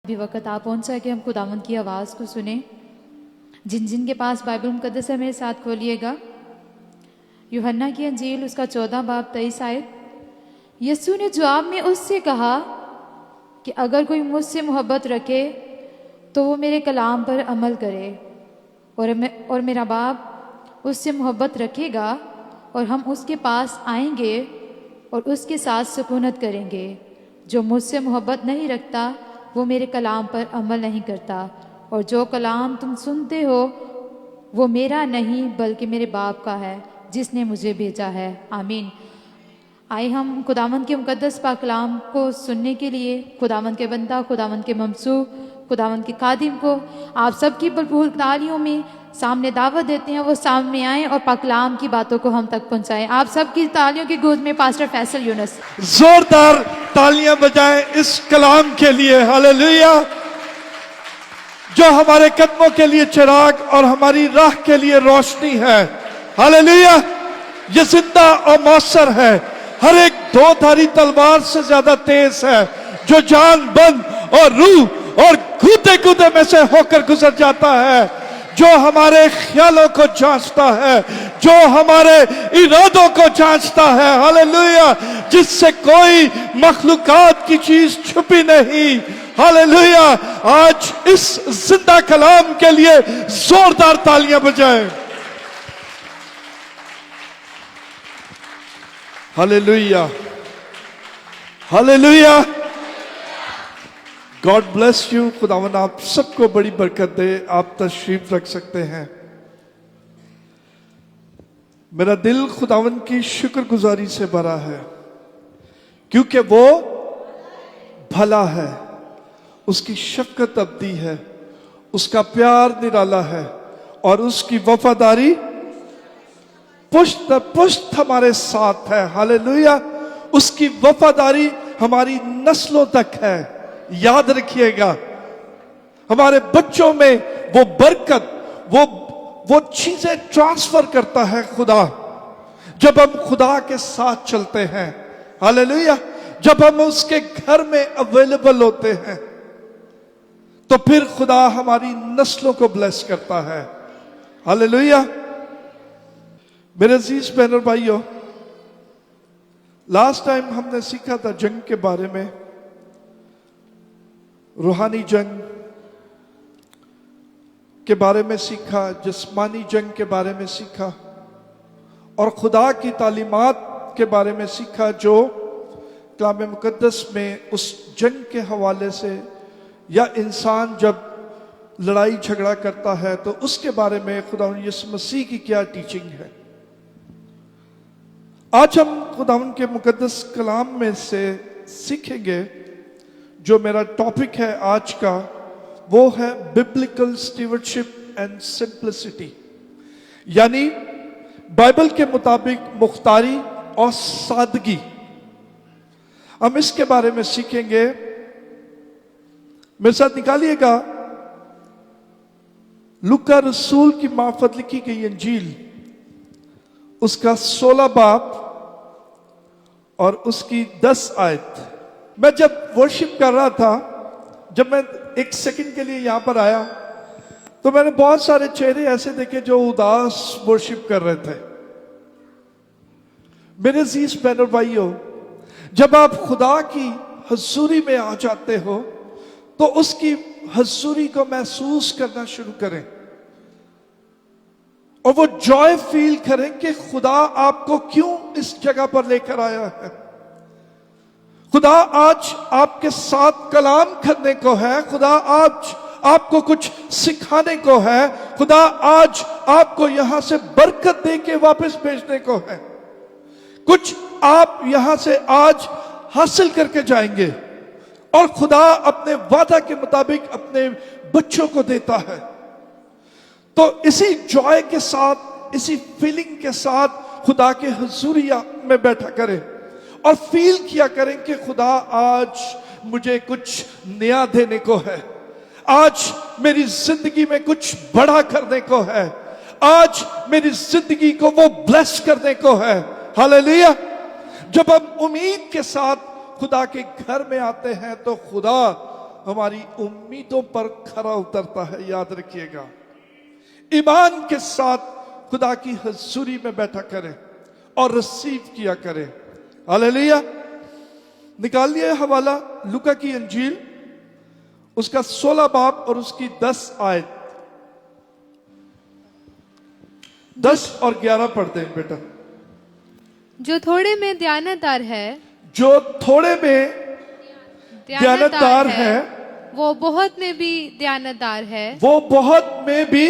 अभी वक्त आ पहुंचा कि हम खुदावंद की आवाज़ को सुने। जिन जिन के पास बाइबल मुकद्दस है मेरे साथ खोलिएगा। यूहन्ना की अंजील उसका 14 बाब 23 आयत। यीशु ने जवाब में उससे कहा कि अगर कोई मुझसे मोहब्बत रखे तो वो मेरे कलाम पर अमल करे और मेरा बाप उससे मोहब्बत रखेगा और हम उसके पास आएंगे और उसके साथ सुकूनत करेंगे। जो मुझसे मोहब्बत नहीं रखता वो मेरे कलाम पर अमल नहीं करता, और जो कलाम तुम सुनते हो वो मेरा नहीं बल्कि मेरे बाप का है जिसने मुझे भेजा है। आमीन। आए हम खुदावंद के मुकद्दस पाक कलाम को सुनने के लिए खुदावंद के बंदा, खुदावंद के ममसू, खुदावंद के खादिम को आप सबकी भरपूर तालियों में सामने दावत देते हैं, वो सामने आए और पाक कलाम की बातों को हम तक पहुंचाएं। आप सबकी तालियों की गूंज में पास्टर फैसल यूनुस जोरदार तालियां बजाएं इस कलाम के लिए। हालेलुया। जो हमारे कदमों के लिए चिराग और हमारी राह के लिए रोशनी है। हालेलुया। ये जिंदा और मौसर है, हर एक दो धारी तलवार से ज्यादा तेज है, जो जान बंद और रूह और कूदे कूदे में से होकर गुजर जाता है, जो हमारे ख्यालों को जांचता है, जो हमारे इरादों को जांचता है। हालेलुया। जिससे कोई मखलूकात की चीज छुपी नहीं। हालेलुया। आज इस जिंदा कलाम के लिए जोरदार तालियां बजाएं। Hallelujah. Hallelujah. God bless you. खुदावन आप सबको बड़ी बरकत दे। आप तशरीफ रख सकते हैं। मेरा दिल खुदावन की शुक्रगुजारी से भरा है, क्योंकि वो भला है, उसकी शफकत अब्दी है, उसका प्यार निराला है और उसकी वफादारी पुष्ट पुष्ट हमारे साथ है। हालेलुया। उसकी वफादारी हमारी नस्लों तक है। याद रखिएगा, हमारे बच्चों में वो बरकत, वो चीजें ट्रांसफर करता है खुदा, जब हम खुदा के साथ चलते हैं। हालेलुया। जब हम उसके घर में अवेलेबल होते हैं तो फिर खुदा हमारी नस्लों को ब्लेस करता है। हालेलुया। मेरे अजीज बहन और भाइयों, लास्ट टाइम हमने सीखा था जंग के बारे में, रूहानी जंग के बारे में सीखा, जिस्मानी जंग के बारे में सीखा और खुदा की तालीमात के बारे में सीखा, जो कलाम मुकद्दस में उस जंग के हवाले से, या इंसान जब लड़ाई झगड़ा करता है तो उसके बारे में खुदा यीशु मसीह की क्या टीचिंग है। आज हम खुदा के मुकद्दस कलाम में से सीखेंगे। जो मेरा टॉपिक है आज का, वो है बिब्लिकल स्टीवर्डशिप एंड सिंप्लिसिटी, यानी बाइबल के मुताबिक मुख्तारी और सादगी। हम इसके बारे में सीखेंगे। मेरे साथ निकालिएगा लूका रसूल की मार्फत लिखी गई अंजील, उसका 16 बाब और उसकी 10 आयत। मैं जब वर्शिप कर रहा था, जब मैं एक सेकंड के लिए यहां पर आया, तो मैंने बहुत सारे चेहरे ऐसे देखे जो उदास वर्शिप कर रहे थे। मेरे अजीज बहन और भाइयों, जब आप खुदा की हजूरी में आ जाते हो तो उसकी हजूरी को महसूस करना शुरू करें और वो जॉय फील करें कि खुदा आपको क्यों इस जगह पर लेकर आया है। खुदा आज आपके साथ कलाम करने को है। खुदा आज आपको कुछ सिखाने को है। खुदा आज आपको यहां से बरकत दे के वापस भेजने को है। कुछ आप यहां से आज हासिल करके जाएंगे और खुदा अपने वादा के मुताबिक अपने बच्चों को देता है। तो इसी जॉय के साथ, इसी फीलिंग के साथ खुदा के हुजूरिया में बैठा करें और फील किया करें कि खुदा आज मुझे कुछ नया देने को है, आज मेरी जिंदगी में कुछ बड़ा करने को है, आज मेरी जिंदगी को वो ब्लेस करने को है। हालेलुया। जब हम उम्मीद के साथ खुदा के घर में आते हैं तो खुदा हमारी उम्मीदों पर खरा उतरता है। याद रखिएगा, ईमान के साथ खुदा की हजूरी में बैठा करें और रिसीव किया करें। हालेलुया। निकालिए हवाला लूका की अंजील, उसका 16 बाब और उसकी 10 आयत। 10 और 11 पढ़ते हैं बेटा। जो थोड़े में दयानतदार है, जो थोड़े में दयानतदार है, वो बहुत में भी दयानतदार है, वो बहुत में भी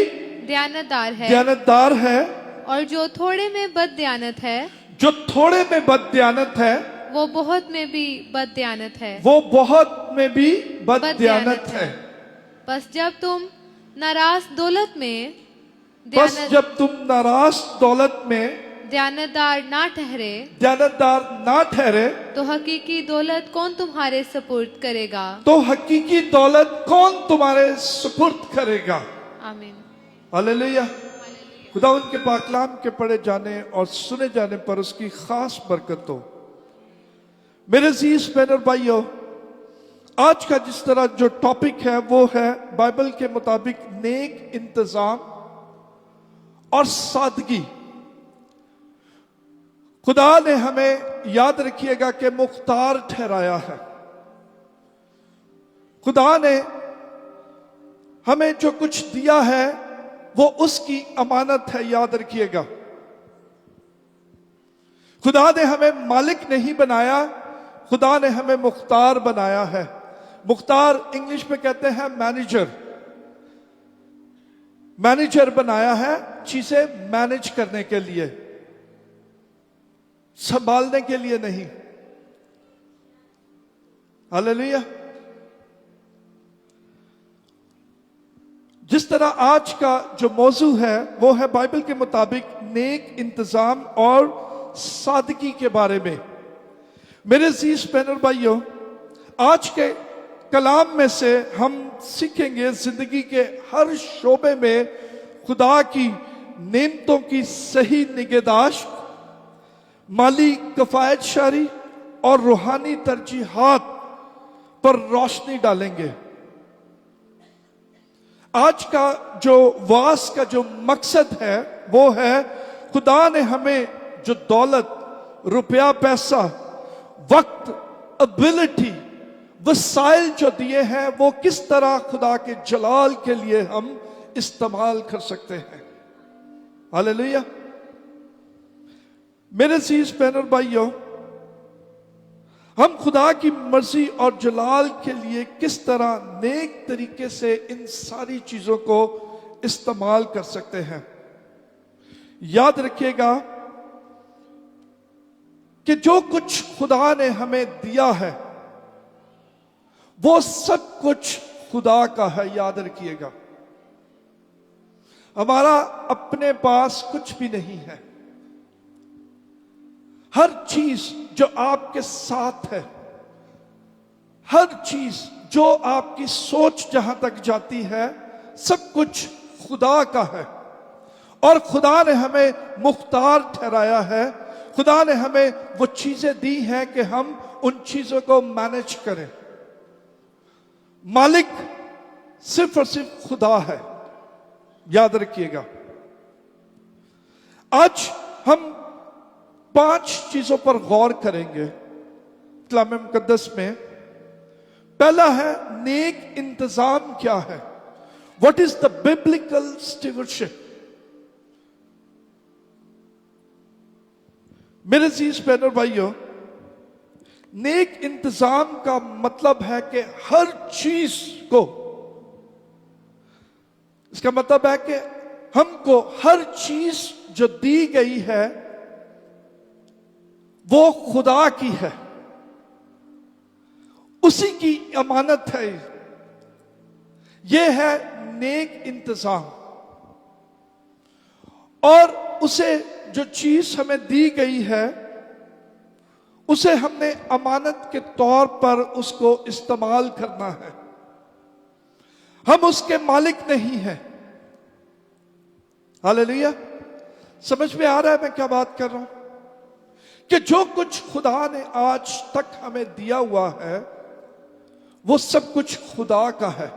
दयानतदार है। दयानतदार है। और जो थोड़े में बददयानत है, जो थोड़े में बददयानत है, वो बहुत में भी बददयानत है। वो बहुत में भी बददयानत है। बस जब तुम नाराज दौलत में बस जब तुम नाराज दौलत में दयानतदार ना ठहरे, दयानतदार ना ठहरे, तो हकीकी दौलत कौन तुम्हारे सपुर्द करेगा। तो हकीकी दौलत कौन तुम्हारे सुपुर्द करेगा। आमीन। हालेलुया। खुदा उनके पाकलाम के पढ़े जाने और सुने जाने पर उसकी खास बरकत हो। मेरे अजीज बहन और भाइयों, आज का जिस तरह जो टॉपिक है वो है बाइबल के मुताबिक नेक इंतजाम और सादगी। खुदा ने हमें, याद रखिएगा, कि मुख्तार ठहराया है। खुदा ने हमें जो कुछ दिया है वो उसकी अमानत है। याद रखिएगा, खुदा ने हमें मालिक नहीं बनाया, खुदा ने हमें मुख्तार बनाया है। मुख्तार इंग्लिश में कहते हैं मैनेजर। मैनेजर बनाया है चीजें मैनेज करने के लिए, संभालने के लिए नहीं। हालेलुया। जिस तरह आज का जो मौजू है वो है बाइबल के मुताबिक नेक इंतजाम और सादगी के बारे में। मेरे अजीज बहन और भाइयों, आज के कलाम में से हम सीखेंगे जिंदगी के हर शोबे में खुदा की नेमतों की सही निगहदाश्त, माली कफायत शारी और रूहानी तरजीहात पर रोशनी डालेंगे। आज का जो वास का जो मकसद है वो है खुदा ने हमें जो दौलत, रुपया, पैसा, वक्त, एबिलिटी, वसाइल जो दिए हैं वो किस तरह खुदा के जलाल के लिए हम इस्तेमाल कर सकते हैं। हालेलुया। मेरे अजीज बहन और भाइयों, हम खुदा की मर्जी और जलाल के लिए किस तरह नेक तरीके से इन सारी चीजों को इस्तेमाल कर सकते हैं। याद रखिएगा कि जो कुछ खुदा ने हमें दिया है वो सब कुछ खुदा का है। याद रखिएगा, हमारा अपने पास कुछ भी नहीं है। हर चीज जो आपके साथ है, हर चीज जो आपकी सोच जहां तक जाती है, सब कुछ खुदा का है। और खुदा ने हमें मुख्तार ठहराया है। खुदा ने हमें वो चीजें दी हैं कि हम उन चीजों को मैनेज करें। मालिक सिर्फ और सिर्फ खुदा है। याद रखिएगा, आज हम 5 चीजों पर गौर करेंगे कलाम मुकद्दस में। पहला है नेक इंतजाम क्या है। What is the biblical stewardship. मेरे अजीज बहन और भाइयों, नेक इंतजाम का मतलब है कि हर चीज को, इसका मतलब है कि हमको हर चीज जो दी गई है वो खुदा की है, उसी की अमानत है। यह है नेक इंतजाम। और उसे जो चीज हमें दी गई है उसे हमने अमानत के तौर पर उसको इस्तेमाल करना है। हम उसके मालिक नहीं हैं। हालेलुया। समझ में आ रहा है मैं क्या बात कर रहा हूं? कि जो कुछ खुदा ने आज तक हमें दिया हुआ है वो सब कुछ खुदा का है।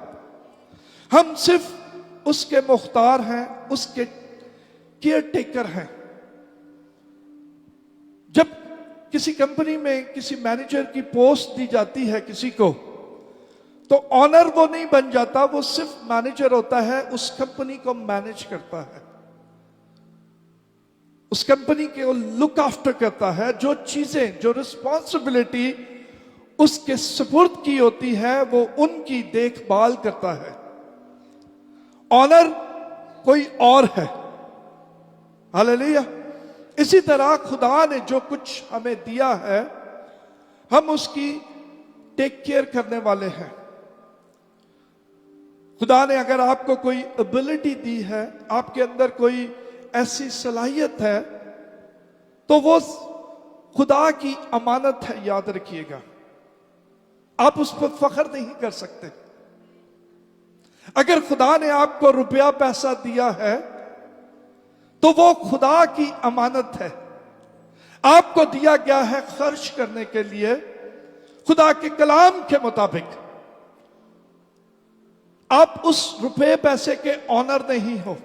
हम सिर्फ उसके मुख्तार हैं, उसके केयर टेकर हैं। जब किसी कंपनी में किसी मैनेजर की पोस्ट दी जाती है किसी को, तो ऑनर वो नहीं बन जाता, वो सिर्फ मैनेजर होता है, उस कंपनी को मैनेज करता है, उस कंपनी को लुक आफ्टर करता है। जो चीजें, जो रिस्पॉन्सिबिलिटी उसके सुपुर्द की होती है, वो उनकी देखभाल करता है। ऑनर कोई और है। हालेलुया। इसी तरह खुदा ने जो कुछ हमें दिया है, हम उसकी टेक केयर करने वाले हैं। खुदा ने अगर आपको कोई एबिलिटी दी है, आपके अंदर कोई ऐसी सलाहियत है, तो वो खुदा की अमानत है, याद रखिएगा। आप उस पर फख्र नहीं कर सकते। अगर खुदा ने आपको रुपया पैसा दिया है, तो वो खुदा की अमानत है, आपको दिया गया है खर्च करने के लिए खुदा के कलाम के मुताबिक। आप उस रुपए पैसे के ऑनर नहीं हो।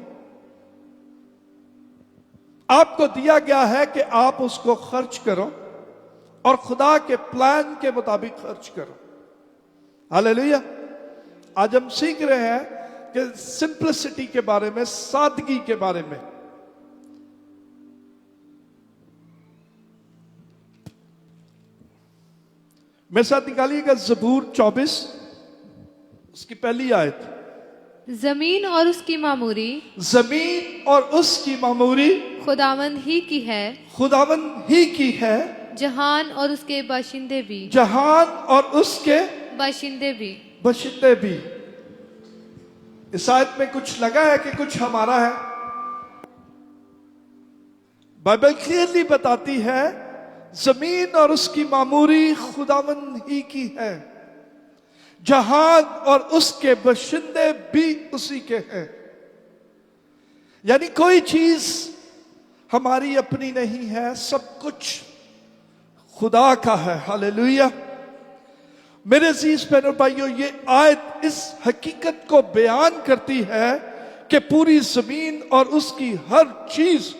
आपको दिया गया है कि आप उसको खर्च करो और खुदा के प्लान के मुताबिक खर्च करो। हालेलुया। आज हम सीख रहे हैं कि सिंपलिसिटी के बारे में, सादगी के बारे में। मेरे साथ निकालिएगा ज़बूर 24, उसकी पहली आयत। जमीन और उसकी मामूरी, जमीन और उसकी मामूरी खुदावंद ही की है, खुदावंद ही की है, जहान और उसके बाशिंदे भी, जहान और उसके बाशिंदे भी। बशिंदे भी। इस आयत में कुछ लगा है कि कुछ हमारा है। बाइबल क्लियरली बताती है जमीन और उसकी मामूरी खुदावंद ही की है, जहान और उसके बशिंदे भी उसी के हैं। यानी कोई चीज हमारी अपनी नहीं है, सब कुछ खुदा का है। हालेलुया। मेरे अजीज बहनों भाइयों, ये आयत इस हकीकत को बयान करती है कि पूरी जमीन और उसकी हर चीज,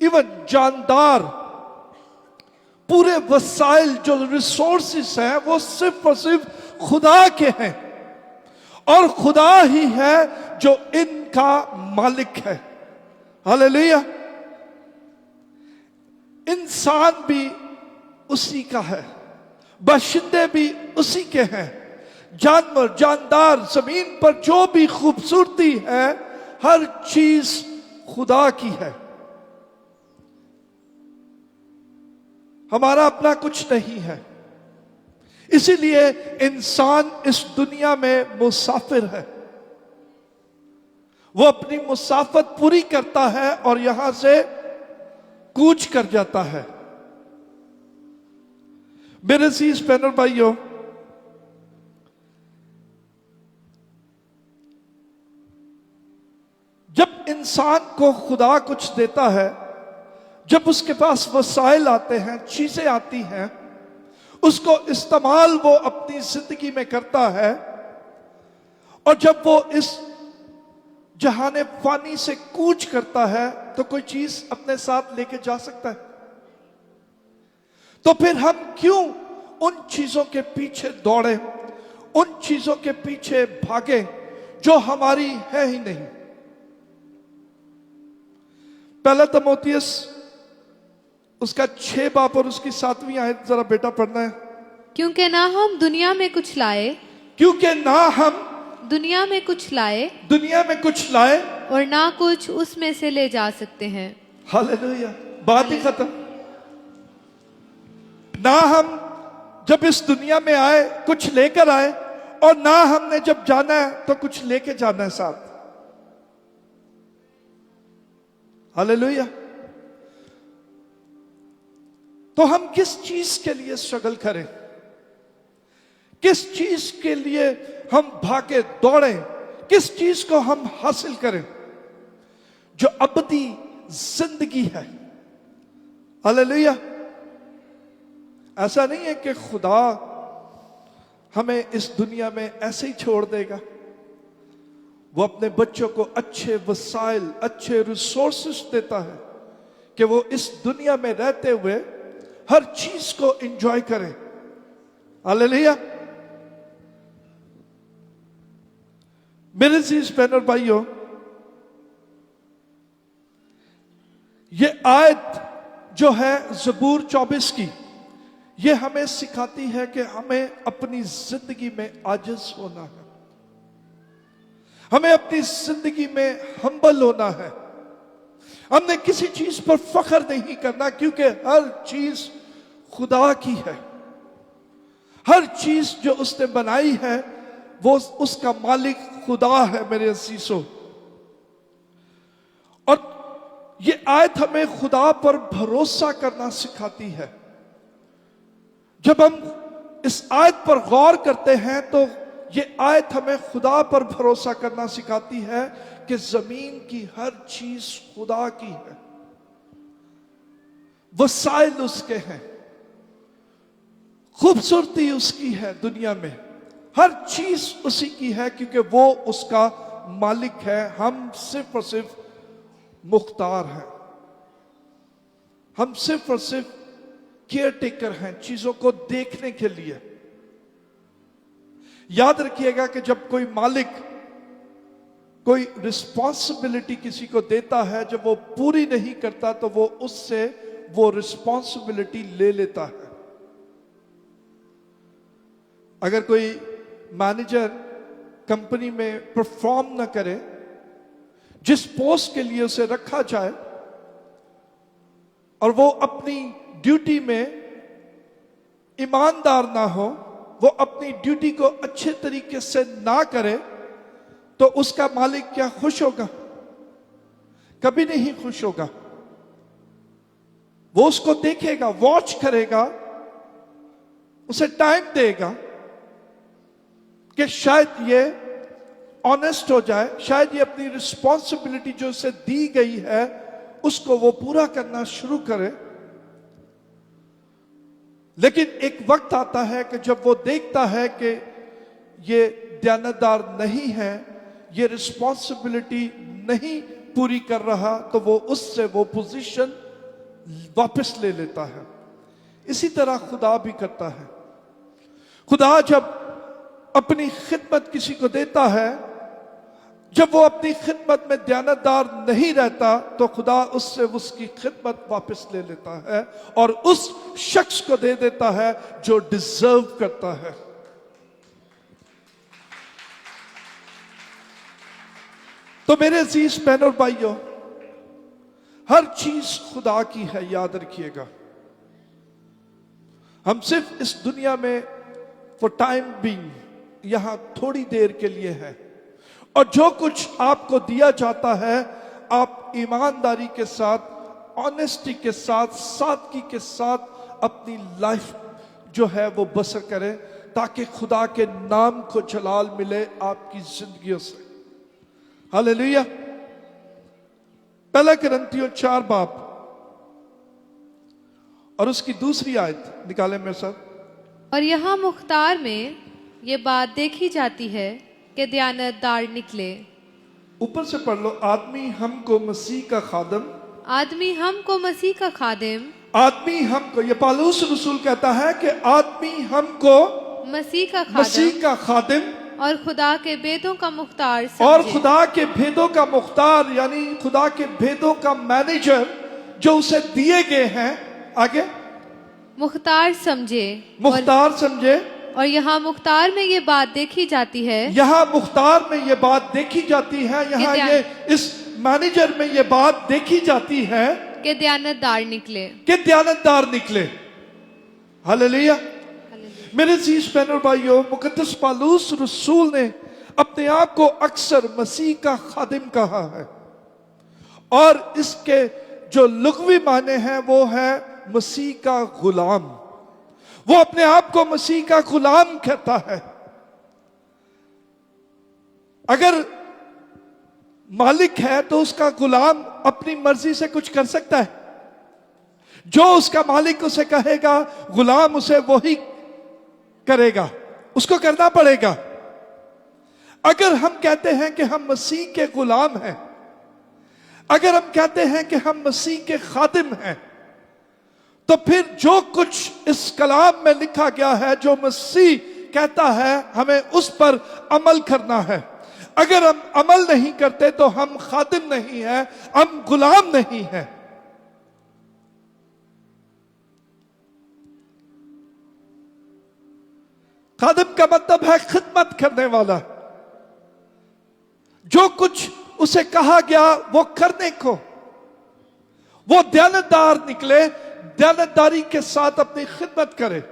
इवन जानदार, पूरे वसाइल जो रिसोर्सेस हैं, वो सिर्फ और सिर्फ खुदा के हैं, और खुदा ही है जो इनका मालिक है। हालेलुया। इंसान भी उसी का है, बाशिंदे भी उसी के हैं, जानवर, जानदार, जमीन पर जो भी खूबसूरती है, हर चीज खुदा की है। हमारा अपना कुछ नहीं है। इसीलिए इंसान इस दुनिया में मुसाफिर है। वो अपनी मुसाफत पूरी करता है और यहां से कूच कर जाता है। मेरे अजीज बहनों भाइयों, जब इंसान को खुदा कुछ देता है, जब उसके पास वसाइल आते हैं, चीजें आती हैं, उसको इस्तेमाल वो अपनी जिंदगी में करता है, और जब वो इस जहाने फानी से कूच करता है, तो कोई चीज अपने साथ लेके जा सकता है। तो फिर हम क्यों उन चीजों के पीछे दौड़े, उन चीजों के पीछे भागे जो हमारी है ही नहीं। पहला तिमोथियस उसका 6 बाब और उसकी 7वीं आयत जरा बेटा पढ़ना है। क्योंकि ना हम दुनिया में कुछ लाए, क्योंकि ना हम दुनिया में कुछ लाए, दुनिया में कुछ लाए, और ना कुछ उसमें से ले जा सकते हैं। हालेलुया। बात ही खत्म। ना हम जब इस दुनिया में आए कुछ लेकर आए, और ना हमने जब जाना है तो कुछ लेके जाना है साथ। हालेलुया। तो हम किस चीज के लिए स्ट्रगल करें, किस चीज के लिए हम भागे दौड़ें, किस चीज को हम हासिल करें जो अबदी जिंदगी है। हालेलुया। ऐसा नहीं है कि खुदा हमें इस दुनिया में ऐसे ही छोड़ देगा? वो अपने बच्चों को अच्छे वसाइल, अच्छे रिसोर्सेस देता है कि वो इस दुनिया में रहते हुए हर चीज को एंजॉय करें। हालेलुया। मेरे अजीज बहनों और भाइयों, ये आयत जो है ज़बूर 24 की, ये हमें सिखाती है कि हमें अपनी जिंदगी में आजिज होना है, हमें अपनी जिंदगी में हम्बल होना है। हमने किसी चीज पर फख्र नहीं करना, क्योंकि हर चीज खुदा की है। हर चीज जो उसने बनाई है वो उसका मालिक खुदा है मेरे अजीजों। और ये आयत हमें खुदा पर भरोसा करना सिखाती है। जब हम इस आयत पर गौर करते हैं तो ये आयत हमें खुदा पर भरोसा करना सिखाती है कि जमीन की हर चीज खुदा की है, वसाइल उसके हैं, खूबसूरती उसकी है, दुनिया में हर चीज उसी की है, क्योंकि वो उसका मालिक है। हम सिर्फ और सिर्फ मुख्तार हैं, हम सिर्फ और सिर्फ केयर टेकर हैं चीजों को देखने के लिए। याद रखिएगा कि जब कोई मालिक कोई रिस्पॉन्सिबिलिटी किसी को देता है, जब वो पूरी नहीं करता तो वो उससे वो रिस्पॉन्सिबिलिटी ले लेता है। अगर कोई मैनेजर कंपनी में परफॉर्म ना करे, जिस पोस्ट के लिए उसे रखा जाए, और वो अपनी ड्यूटी में ईमानदार ना हो, वो अपनी ड्यूटी को अच्छे तरीके से ना करे, तो उसका मालिक क्या खुश होगा? कभी नहीं खुश होगा। वो उसको देखेगा, वॉच करेगा, उसे टाइम देगा कि शायद ये ऑनेस्ट हो जाए, शायद ये अपनी रिस्पॉन्सिबिलिटी जो उसे दी गई है उसको वो पूरा करना शुरू करे। लेकिन एक वक्त आता है कि जब वो देखता है कि ये दयानतदार नहीं है, ये रिस्पॉन्सिबिलिटी नहीं पूरी कर रहा, तो वो उससे वो पोजीशन वापस ले लेता है। इसी तरह खुदा भी करता है। खुदा जब अपनी खिदमत किसी को देता है, जब वो अपनी खिदमत में दयानतदार नहीं रहता, तो खुदा उससे उसकी खिदमत वापस ले लेता है और उस शख्स को दे देता है जो डिजर्व करता है। तो मेरे अजीज बहनों और भाइयों, हर चीज खुदा की है, याद रखिएगा। हम सिर्फ इस दुनिया में फॉर टाइम बीइंग यहां थोड़ी देर के लिए है, और जो कुछ आपको दिया जाता है आप ईमानदारी के साथ, ऑनेस्टी के साथ, सादगी के साथ अपनी लाइफ जो है वो बसर करें, ताकि खुदा के नाम को जलाल मिले आपकी जिंदगियों से। हालेलुया। पहला कुरिन्थियों 4 बाब और उसकी दूसरी आयत निकालें मेरे साथ। और यहाँ मुख्तार में ये बात देखी जाती है कि दयानतदार निकले। ऊपर से पढ़ लो। आदमी हमको मसीह का खादम, आदमी हमको मसीह का खादिम, आदमी हमको, ये पौलुस रसूल कहता है कि आदमी हमको मसीह का खादिम और खुदा के भेदों का मुख्तार और समझे। खुदा के भेदों का मुख्तार, यानी खुदा के भेदों का मैनेजर जो उसे दिए गए हैं। आगे मुख्तार समझे। मुख्तार समझे। और यहाँ मुख्तार में ये बात देखी जाती है, यहाँ मुख्तार में ये बात देखी जाती है, यहाँ ये इस मैनेजर में ये बात देखी जाती है कि दयानतदार निकले, कि दयानतदार निकले। हालेलुया। मेरे अजीज बहनों और भाइयों, मुकद्दस पौलुस रसूल ने अपने आप को अक्सर मसीह का खादिम कहा है, और इसके जो लुग़वी माने हैं वो है मसीह का गुलाम। वो अपने आप को मसीह का गुलाम कहता है। अगर मालिक है तो उसका गुलाम अपनी मर्जी से कुछ कर सकता है? जो उसका मालिक उसे कहेगा गुलाम उसे वही करेगा। उसको करना पड़ेगा। अगर हम कहते हैं कि हम मसीह के गुलाम हैं, अगर हम कहते हैं कि हम मसीह के खादिम हैं, तो फिर जो कुछ इस कलाम में लिखा गया है, जो मसीह कहता है, हमें उस पर अमल करना है। अगर हम अमल नहीं करते तो हम खादिम नहीं है, हम गुलाम नहीं है। खादिम का मतलब है खिदमत करने वाला, जो कुछ उसे कहा गया वो करने को। वो दयानतदार निकले, दयानतदारी के साथ अपनी खिदमत करे।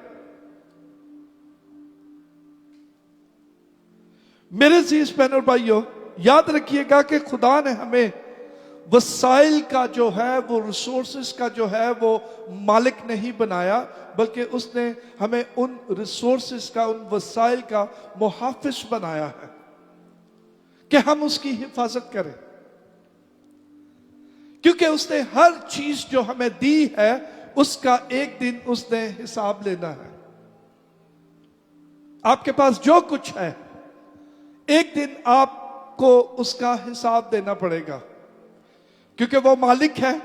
मेरे अजीज बहनों और भाइयों, याद रखिएगा कि खुदा ने हमें वसाइल का जो है, वो रिसोर्सेस का जो है, वो मालिक नहीं बनाया, बल्कि उसने हमें उन रिसोर्सेस का, उन वसाइल का मुहाफिज बनाया है कि हम उसकी हिफाजत करें। क्योंकि उसने हर चीज जो हमें दी है, उसका एक दिन उसने हिसाब लेना है। आपके पास जो कुछ है, एक दिन आपको उसका हिसाब देना पड़ेगा, क्योंकि वो मालिक है,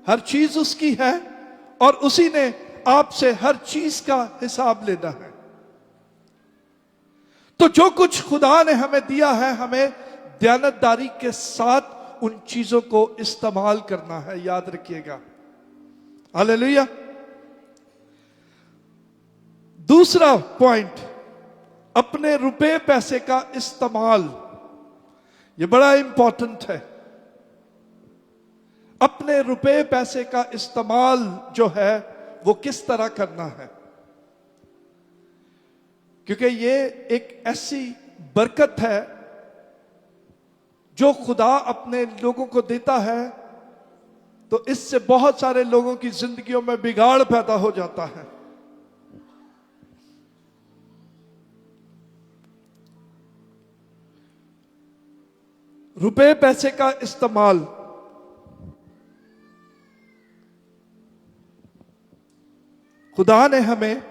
हर चीज उसकी है, और उसी ने आपसे हर चीज का हिसाब लेना है। तो जो कुछ खुदा ने हमें दिया है, हमें दयानतदारी के साथ उन चीजों को इस्तेमाल करना है, याद रखिएगा। हालेलुया। दूसरा पॉइंट, अपने रुपए पैसे का इस्तेमाल। यह बड़ा इंपॉर्टेंट है। अपने रुपए पैसे का इस्तेमाल जो है वो किस तरह करना है, क्योंकि ये एक ऐसी बरकत है जो खुदा अपने लोगों को देता है, तो इससे बहुत सारे लोगों की जिंदगियों में बिगाड़ पैदा हो जाता है। रुपए पैसे का इस्तेमाल। खुदा ने हमें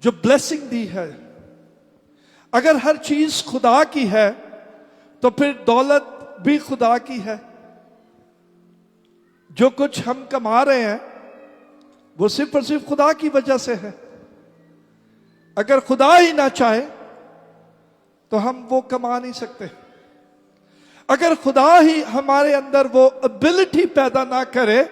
जो ब्लेसिंग दी है, अगर हर चीज खुदा की है तो फिर दौलत भी खुदा की है। जो कुछ हम कमा रहे हैं वो सिर्फ और सिर्फ खुदा की वजह से है। अगर खुदा ही ना चाहे तो हम वो कमा नहीं सकते। अगर खुदा ही हमारे अंदर वो एबिलिटी पैदा ना करे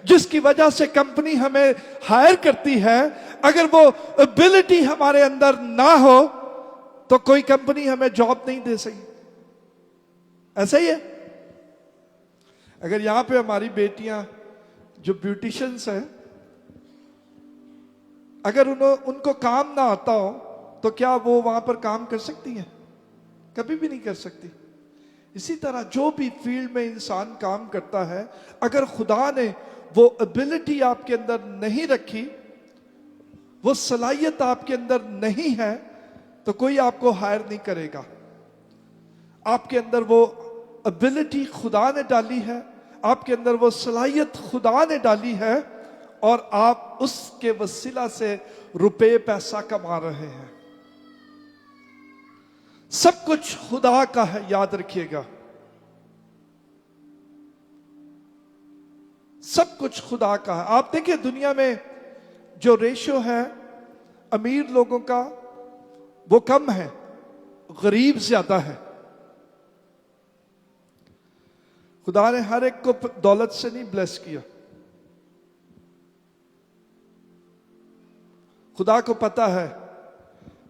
जिसकी वजह से कंपनी हमें हायर करती है, अगर वो एबिलिटी हमारे अंदर ना हो तो कोई कंपनी हमें जॉब नहीं दे सकी। ऐसा ही है। अगर यहां पे हमारी बेटियां जो ब्यूटिशियंस हैं, अगर उनको काम ना आता हो तो क्या वो वहां पर काम कर सकती हैं? कभी भी नहीं कर सकती। इसी तरह जो भी फील्ड में इंसान काम करता है, अगर खुदा ने वो एबिलिटी आपके अंदर नहीं रखी, वो सलाहियत आपके अंदर नहीं है, तो कोई आपको हायर नहीं करेगा। आपके अंदर वो एबिलिटी खुदा ने डाली है, आपके अंदर वो सलाहियत खुदा ने डाली है, और आप उसके वसीला से रुपए पैसा कमा रहे हैं। सब कुछ खुदा का है, याद रखिएगा। सब कुछ खुदा का है। आप देखिए दुनिया में जो रेशियो है अमीर लोगों का वो कम है, गरीब ज्यादा है। खुदा ने हर एक को दौलत से नहीं ब्लेस किया। खुदा को पता है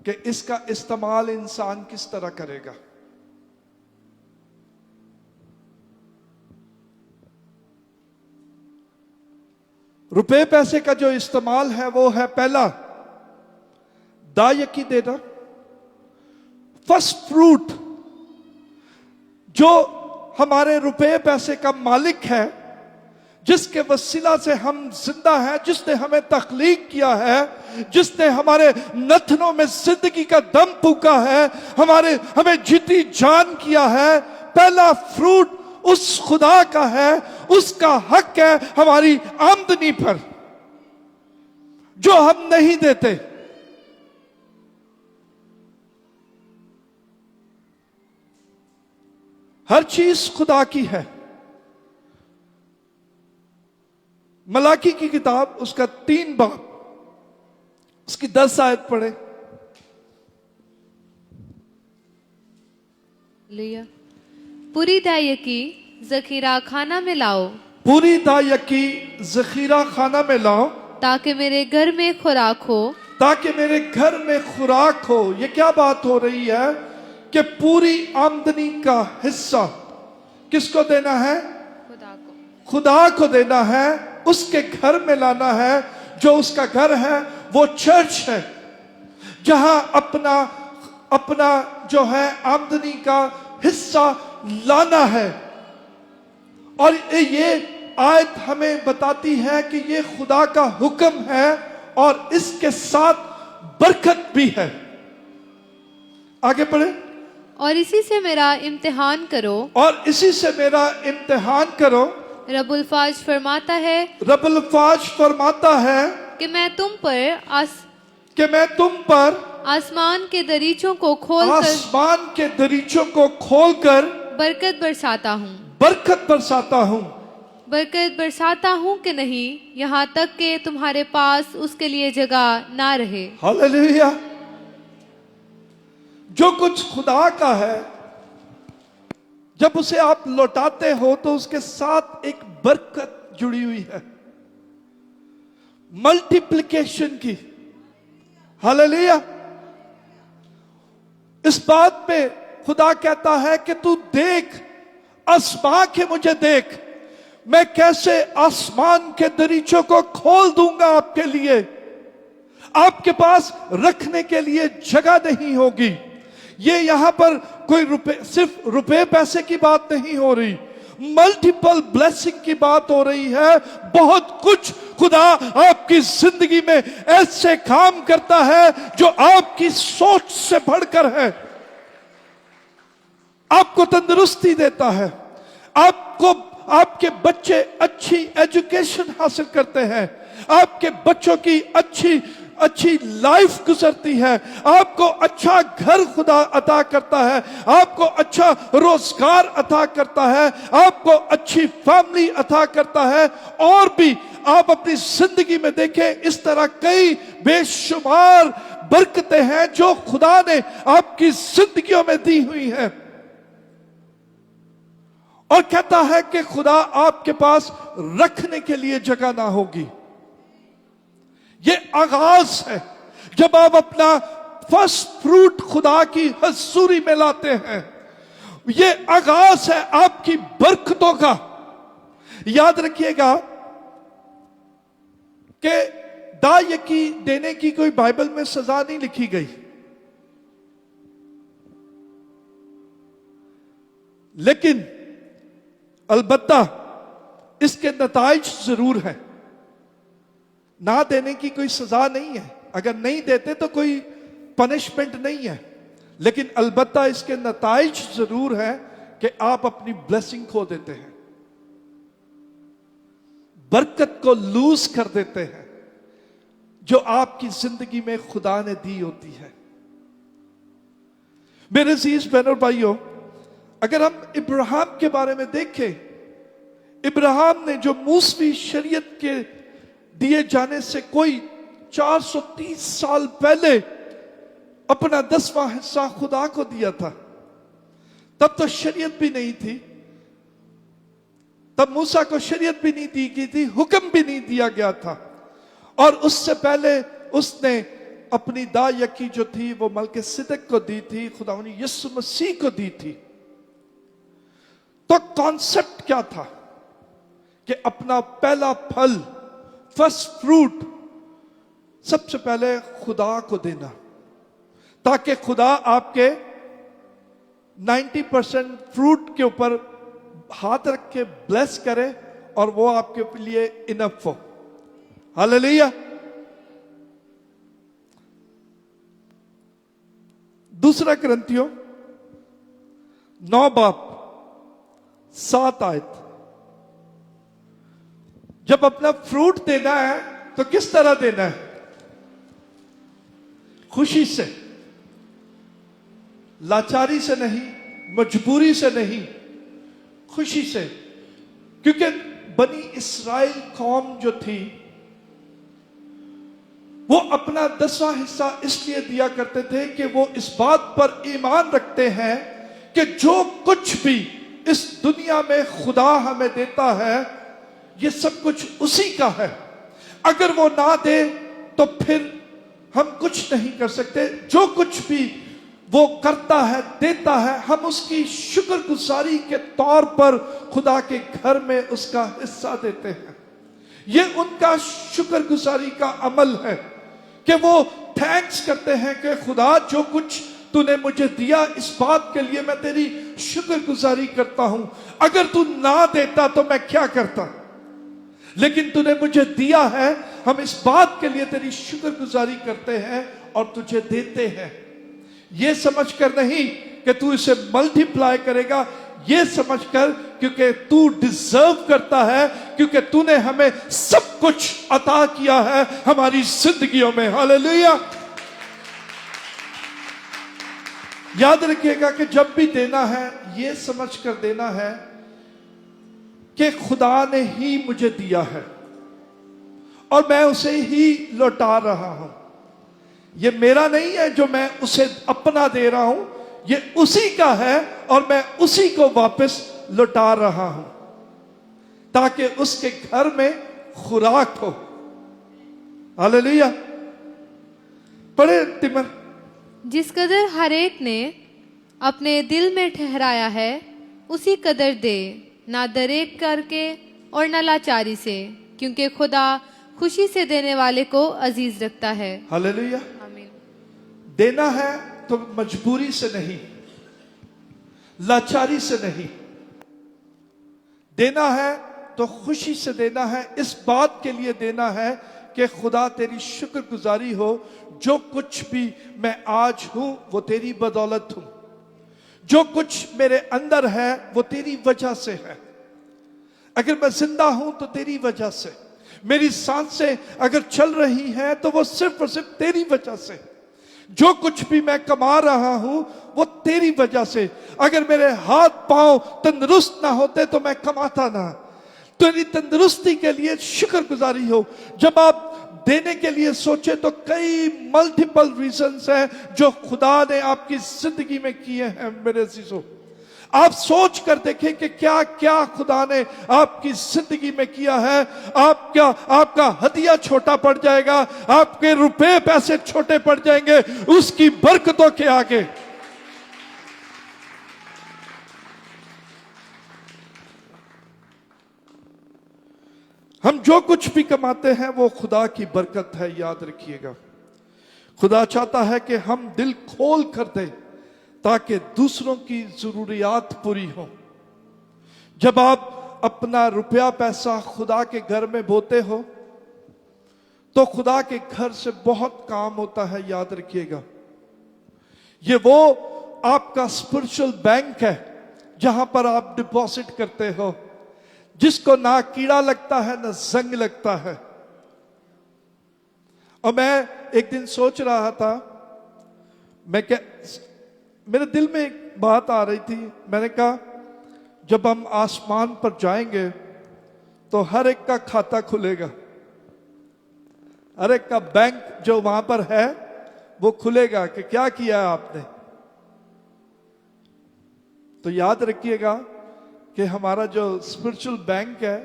कि इसका इस्तेमाल इंसान किस तरह करेगा। रुपए पैसे का जो इस्तेमाल है वो है, पहला दायकी देना, फर्स्ट फ्रूट। जो हमारे रुपए पैसे का मालिक है, जिसके वसीला से हम जिंदा हैं, जिसने हमें तख्लीक किया है, जिसने हमारे नथनों में जिंदगी का दम फूका है, हमें जीती जान किया है, पहला फ्रूट उस खुदा का है। उसका हक है हमारी आमदनी पर। जो हम नहीं देते। हर चीज खुदा की है। मलाकी की किताब उसका 3 बाब उसकी 10 आयत पढ़े। लिया पूरी दायकी जखीरा खाना में लाओ, पूरी दायकी जखीरा खाना में लाओ, ताकि मेरे घर में खुराक हो। ताकि मेरे घर में खुराक हो। ये क्या बात हो रही है कि पूरी आमदनी का हिस्सा किसको देना है? खुदा को। खुदा को देना है, उसके घर में लाना है। जो उसका घर है वो चर्च है, जहां अपना अपना जो है आमदनी का हिस्सा लाना है। और ये आयत हमें बताती है कि ये खुदा का हुक्म है और इसके साथ बरकत भी है। आगे पढ़े। और इसी से मेरा इम्तिहान करो, और इसी से मेरा इम्तिहान करो। रब्बुल फाज फरमाता है रब्बुल फाज फरमाता है कि मैं तुम पर आसमान के दरीचों को खोलकर आसमान के दरीचों को खोलकर बरकत बरसाता हूँ। बरकत बरसाता हूँ। बरकत बरसाता हूँ कि नहीं, यहाँ तक कि तुम्हारे पास उसके लिए जगह ना रहे। हालेलुया। जो कुछ खुदा का है, जब उसे आप लौटाते हो तो उसके साथ एक बरकत जुड़ी हुई है, मल्टीप्लिकेशन की। हालेलुया। इस बात पे खुदा कहता है कि तू देख, आसमां के मुझे देख, मैं कैसे आसमान के दरीचों को खोल दूंगा आपके लिए। आपके पास रखने के लिए जगह नहीं होगी। ये यहां पर कोई सिर्फ रुपए पैसे की बात नहीं हो रही, मल्टीपल ब्लेसिंग की बात हो रही है। बहुत कुछ खुदा आपकी जिंदगी में ऐसे काम करता है जो आपकी सोच से बढ़कर है। आपको तंदुरुस्ती देता है, आपको आपके बच्चे अच्छी एजुकेशन हासिल करते हैं, आपके बच्चों की अच्छी लाइफ गुजरती है, आपको अच्छा घर खुदा अता करता है, आपको अच्छा रोजगार अता करता है, आपको अच्छी फैमिली अता करता है। और भी आप अपनी जिंदगी में देखें, इस तरह कई बेशुमार बरकतें हैं जो खुदा ने आपकी जिंदगियों में दी हुई है। और कहता है कि खुदा आपके पास रखने के लिए जगह ना होगी। ये आगाज है जब आप अपना फर्स्ट फ्रूट खुदा की हजूरी में लाते हैं। ये आगाज है आपकी बरकतों का। याद रखिएगा कि दायकी देने की कोई बाइबल में सजा नहीं लिखी गई, लेकिन अलबत्ता इसके नताइज जरूर है। ना देने की कोई सजा नहीं है, अगर नहीं देते तो कोई पनिशमेंट नहीं है, लेकिन अलबत्ता इसके नताइज जरूर है कि आप अपनी ब्लेसिंग खो देते हैं, बरकत को लूज कर देते हैं जो आपकी जिंदगी में खुदा ने दी होती है। मेरे अजीज बहनों और भाइयों, अगर हम इब्राहिम के बारे में देखें, इब्राहिम ने जो मूसवी शरीयत के दिए जाने से कोई 430 साल पहले अपना 10वां हिस्सा खुदा को दिया था। तब तो शरीयत भी नहीं थी, तब मूसा को शरीयत भी नहीं दी गई थी, हुक्म भी नहीं दिया गया था। और उससे पहले उसने अपनी दायकी जो थी वो मलकिसिदक को दी थी, खुदा ने यीशु मसीह को दी थी। तो कॉन्सेप्ट क्या था कि अपना पहला फल, फर्स्ट फ्रूट सबसे पहले खुदा को देना, ताकि खुदा आपके 90% फ्रूट के ऊपर हाथ रख के ब्लेस करे और वो आपके लिए इनफ हो। हालेलुया। दूसरा कुरिन्थियों 9 बाब 7 आयत। जब अपना फ्रूट देना है तो किस तरह देना है? खुशी से, लाचारी से नहीं, मजबूरी से नहीं, खुशी से। क्योंकि बनी इस्राएल कौम जो थी वो अपना 10वां हिस्सा इसलिए दिया करते थे कि वो इस बात पर ईमान रखते हैं कि जो कुछ भी इस दुनिया में खुदा हमें देता है ये सब कुछ उसी का है। अगर वो ना दे तो फिर हम कुछ नहीं कर सकते। जो कुछ भी वो करता है, देता है, हम उसकी शुक्रगुजारी के तौर पर खुदा के घर में उसका हिस्सा देते हैं। ये उनका शुक्रगुजारी का अमल है कि वो थैंक्स करते हैं कि खुदा जो कुछ तूने मुझे दिया इस बात के लिए मैं तेरी शुक्रगुजारी करता हूं। अगर तू ना देता तो मैं क्या करता, लेकिन तूने मुझे दिया है, हम इस बात के लिए तेरी शुक्रगुजारी करते हैं और तुझे देते हैं। ये समझकर नहीं कि तू इसे मल्टीप्लाई करेगा, ये समझकर क्योंकि तू डिजर्व करता है, क्योंकि तूने हमें सब कुछ अता किया है हमारी जिंदगियों में। हालेलुया। याद रखिएगा कि जब भी देना है ये समझकर देना है कि खुदा ने ही मुझे दिया है और मैं उसे ही लौटा रहा हूं। ये मेरा नहीं है जो मैं उसे अपना दे रहा हूं, ये उसी का है और मैं उसी को वापस लौटा रहा हूं ताकि उसके घर में खुराक हो। हालेलुया। पढ़े तिमन। जिस कदर हरेक ने अपने दिल में ठहराया है उसी कदर दे, ना दरेक करके और ना लाचारी से, क्योंकि खुदा खुशी से देने वाले को अजीज रखता है। हालेलुया। आमीन। देना है तो मजबूरी से नहीं, लाचारी से नहीं, देना है तो खुशी से देना है। इस बात के लिए देना है कि खुदा तेरी शुक्रगुजारी हो। जो कुछ भी मैं आज हूं वो तेरी बदौलत हूं, जो कुछ मेरे अंदर है वो तेरी वजह से है। अगर मैं जिंदा हूं तो तेरी वजह से, मेरी सांसें अगर चल रही हैं तो वो सिर्फ और सिर्फ तेरी वजह से। जो कुछ भी मैं कमा रहा हूं वो तेरी वजह से। अगर मेरे हाथ पांव तंदुरुस्त ना होते तो मैं कमाता ना। तेरी तंदुरुस्ती के लिए शुक्रगुजारी हो। जब आप देने के लिए सोचे तो कई मल्टीपल रीजंस हैं जो खुदा ने आपकी जिंदगी में किए हैं। मेरे अजीजों, आप सोच कर देखें कि क्या क्या खुदा ने आपकी जिंदगी में किया है। आपका हदिया छोटा पड़ जाएगा, आपके रुपए पैसे छोटे पड़ जाएंगे उसकी बरकतों के आगे। हम जो कुछ भी कमाते हैं वो खुदा की बरकत है, याद रखिएगा। खुदा चाहता है कि हम दिल खोल कर दें ताकि दूसरों की जरूरियात पूरी हो। जब आप अपना रुपया पैसा खुदा के घर में बोते हो तो खुदा के घर से बहुत काम होता है, याद रखिएगा। ये वो आपका स्पिरिचुअल बैंक है जहां पर आप डिपॉजिट करते हो, जिसको ना कीड़ा लगता है ना जंग लगता है। और मैं एक दिन सोच रहा था, मेरे दिल में एक बात आ रही थी। मैंने कहा जब हम आसमान पर जाएंगे तो हर एक का खाता खुलेगा, हर एक का बैंक जो वहां पर है वो खुलेगा कि क्या किया है आपने। तो याद रखिएगा कि हमारा जो स्पिरिचुअल बैंक है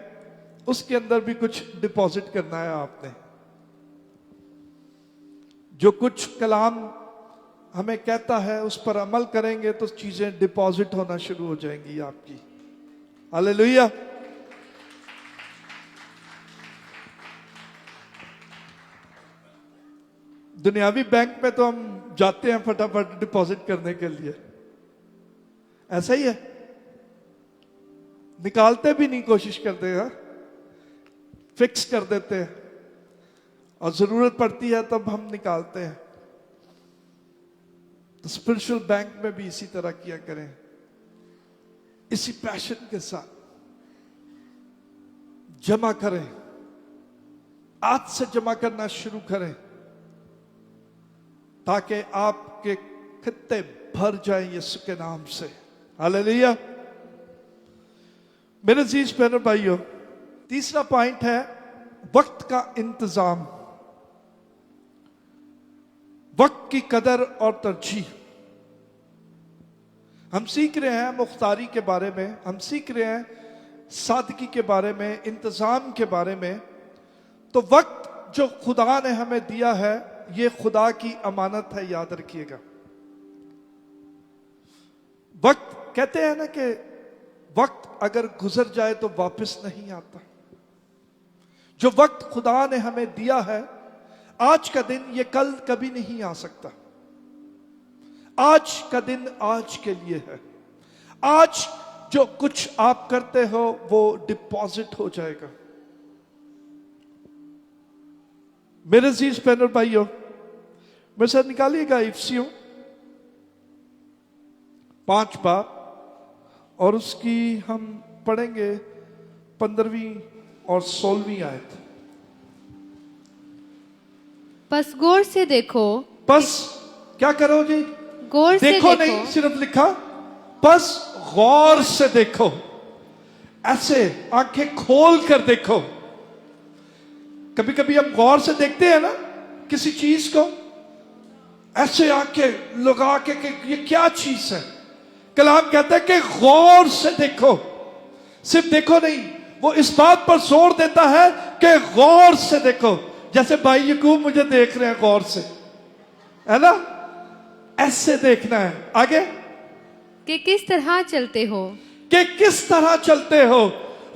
उसके अंदर भी कुछ डिपॉजिट करना है आपने। जो कुछ कलाम हमें कहता है उस पर अमल करेंगे तो चीजें डिपॉजिट होना शुरू हो जाएंगी आपकी। हालेलुया। दुनियावी बैंक में तो हम जाते हैं फटाफट डिपॉजिट करने के लिए, ऐसा ही है, निकालते भी नहीं कोशिश करते हैं, फिक्स कर देते हैं और जरूरत पड़ती है तब हम निकालते हैं। तो स्पिरिचुअल बैंक में भी इसी तरह किया करें, इसी पैशन के साथ जमा करें, आज से जमा करना शुरू करें। ताकि आपके खत्ते भर जाएं यीशु के नाम से। हालेलुया। मेरे अजीज बहनों भाइयों, तीसरा पॉइंट है वक्त का इंतजाम, वक्त की कदर और तरजीह। हम सीख रहे हैं मुख्तारी के बारे में, हम सीख रहे हैं सादगी के बारे में, इंतजाम के बारे में। तो वक्त जो खुदा ने हमें दिया है, ये खुदा की अमानत है, याद रखिएगा। वक्त कहते हैं ना कि वक्त अगर गुजर जाए तो वापस नहीं आता। जो वक्त खुदा ने हमें दिया है, आज का दिन ये कल कभी नहीं आ सकता। आज का दिन आज के लिए है। आज जो कुछ आप करते हो वो डिपॉजिट हो जाएगा। मेरे अजीज बहनों भाइयों, मेरे साथ निकालिएगा इफिसियों 5 बाब, और उसकी हम पढ़ेंगे 15वीं और 16वीं आयत। बस गौर से देखो, बस क्या करो जी? गौर से देखो देखो। नहीं सिर्फ लिखा, बस गौर से देखो, ऐसे आंखें खोल कर देखो। कभी कभी हम गौर से देखते हैं ना किसी चीज को, ऐसे आंखें लगा के कि ये क्या चीज है। कलाम कहता है कि गौर से देखो। सिर्फ देखो नहीं, वो इस बात पर जोर देता है कि गौर से देखो। जैसे भाई यकूब मुझे देख रहे हैं गौर से, है ना? ऐसे देखना है। आगे कि किस तरह चलते हो, कि किस तरह चलते हो।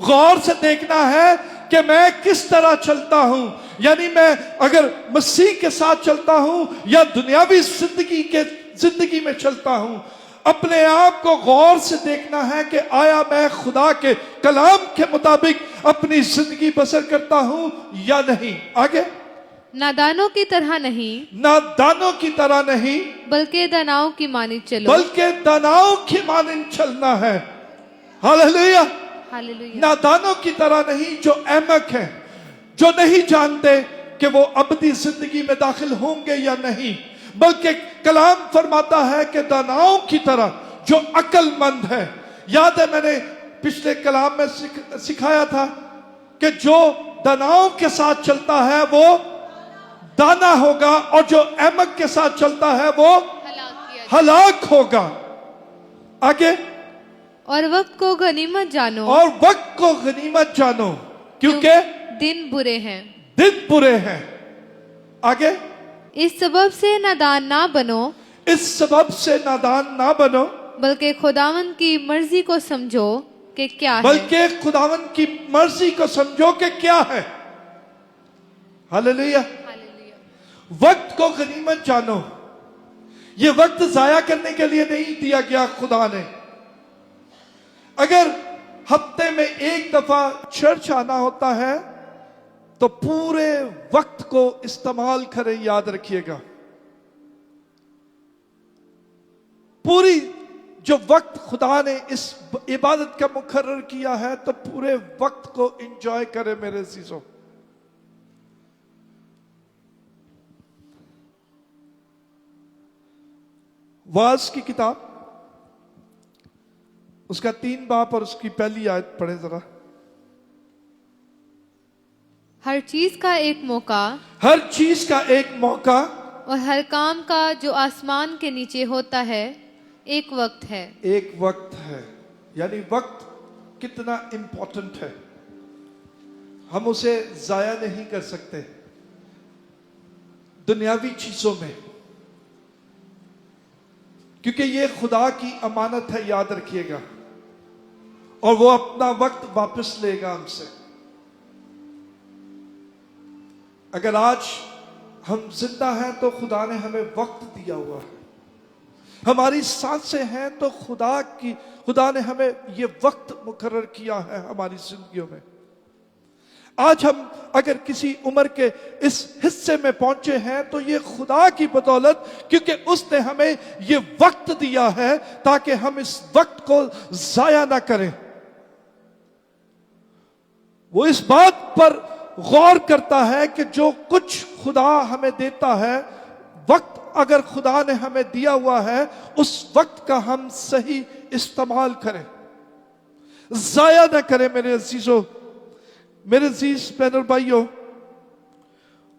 गौर से देखना है कि मैं किस तरह चलता हूं। यानी मैं अगर मसीह के साथ चलता हूं या दुनियावी जिंदगी में चलता हूं, अपने आप को गौर से देखना है कि आया मैं खुदा के कलाम के मुताबिक अपनी जिंदगी बसर करता हूं या नहीं। आगे, नादानों की तरह नहीं, नादानों की तरह नहीं, बल्कि दानाओं की मानित चलो। बल्कि दानाओं की मानिंद चलना है। हालेलुया। हालेलुया। नादानों की तरह नहीं जो अहमक हैं, जो नहीं जानते कि वो अबदी जिंदगी में दाखिल होंगे या नहीं, बल्कि कलाम फरमाता है कि दानाओं की तरह जो अक्लमंद है। याद है मैंने पिछले कलाम में सिखाया था कि जो दानाओं के साथ चलता है वो दाना होगा, और जो अहमक के साथ चलता है वो हलाक होगा। आगे, और वक्त को गनीमत जानो, और वक्त को गनीमत जानो, क्योंकि दिन बुरे हैं। दिन बुरे हैं। आगे, इस सबब से नादान ना बनो, इस सबब से नादान ना बनो, बल्कि खुदावन की मर्जी को समझो कि क्या है। बल्कि खुदावन की मर्जी को समझो कि क्या है। हालेलुया। वक्त को गनीमत जानो। ये वक्त जाया करने के लिए नहीं दिया गया खुदा ने। अगर हफ्ते में एक दफा चर्च आना होता है तो पूरे वक्त को इस्तेमाल करें। याद रखिएगा, पूरी जो वक्त खुदा ने इस इबादत का मुकर्रर किया है, तो पूरे वक्त को एंजॉय करें मेरे अजीजों। वाज की किताब, उसका 3 बाब और उसकी पहली आयत पढ़े जरा। हर चीज का एक मौका, हर चीज का एक मौका, और हर काम का जो आसमान के नीचे होता है एक वक्त है। एक वक्त है। यानी वक्त कितना इंपॉर्टेंट है, हम उसे जाया नहीं कर सकते दुनियावी चीजों में, क्योंकि ये खुदा की अमानत है। याद रखिएगा, और वो अपना वक्त वापस लेगा हमसे। अगर आज हम जिंदा हैं तो खुदा ने हमें वक्त दिया हुआ है। हमारी सांसें हैं तो खुदा ने हमें ये वक्त मुकर्रर किया है हमारी जिंदगियों में। आज हम अगर किसी उम्र के इस हिस्से में पहुंचे हैं तो ये खुदा की बदौलत, क्योंकि उसने हमें ये वक्त दिया है ताकि हम इस वक्त को जाया ना करें। वो इस बात पर गौर करता है कि जो कुछ खुदा हमें देता है, वक्त अगर खुदा ने हमें दिया हुआ है उस वक्त का हम सही इस्तेमाल करें, जाया न करें। मेरे अजीजों, मेरे अजीज बहनों भाइयों,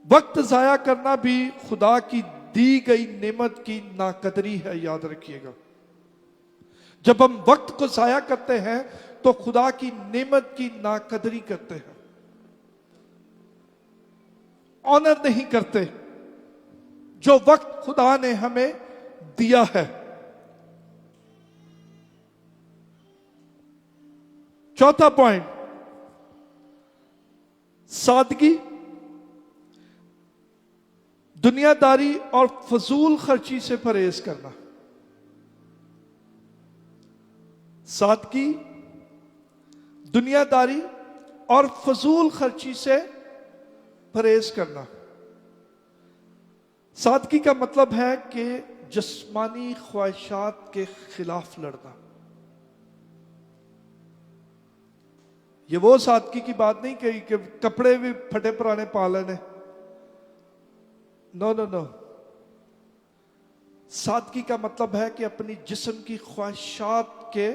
वक्त जाया करना भी खुदा की दी गई नेमत की नाकदरी है, याद रखिएगा। जब हम वक्त को जाया करते हैं तो खुदा की नेमत की नाकदरी करते हैं, ऑनर नहीं करते जो वक्त खुदा ने हमें दिया है। चौथा पॉइंट, सादगी, दुनियादारी और फजूल खर्ची से परहेज करना। सादगी, दुनियादारी और फजूल खर्ची से परहेज करना। सादगी का मतलब है कि जिस्मानी ख्वाहिशात के खिलाफ लड़ना। ये वो सादगी की बात नहीं कही कि कपड़े भी फटे पुराने पा लेने, नो नो नो। सादगी का मतलब है कि अपनी जिस्म की ख्वाहिशात के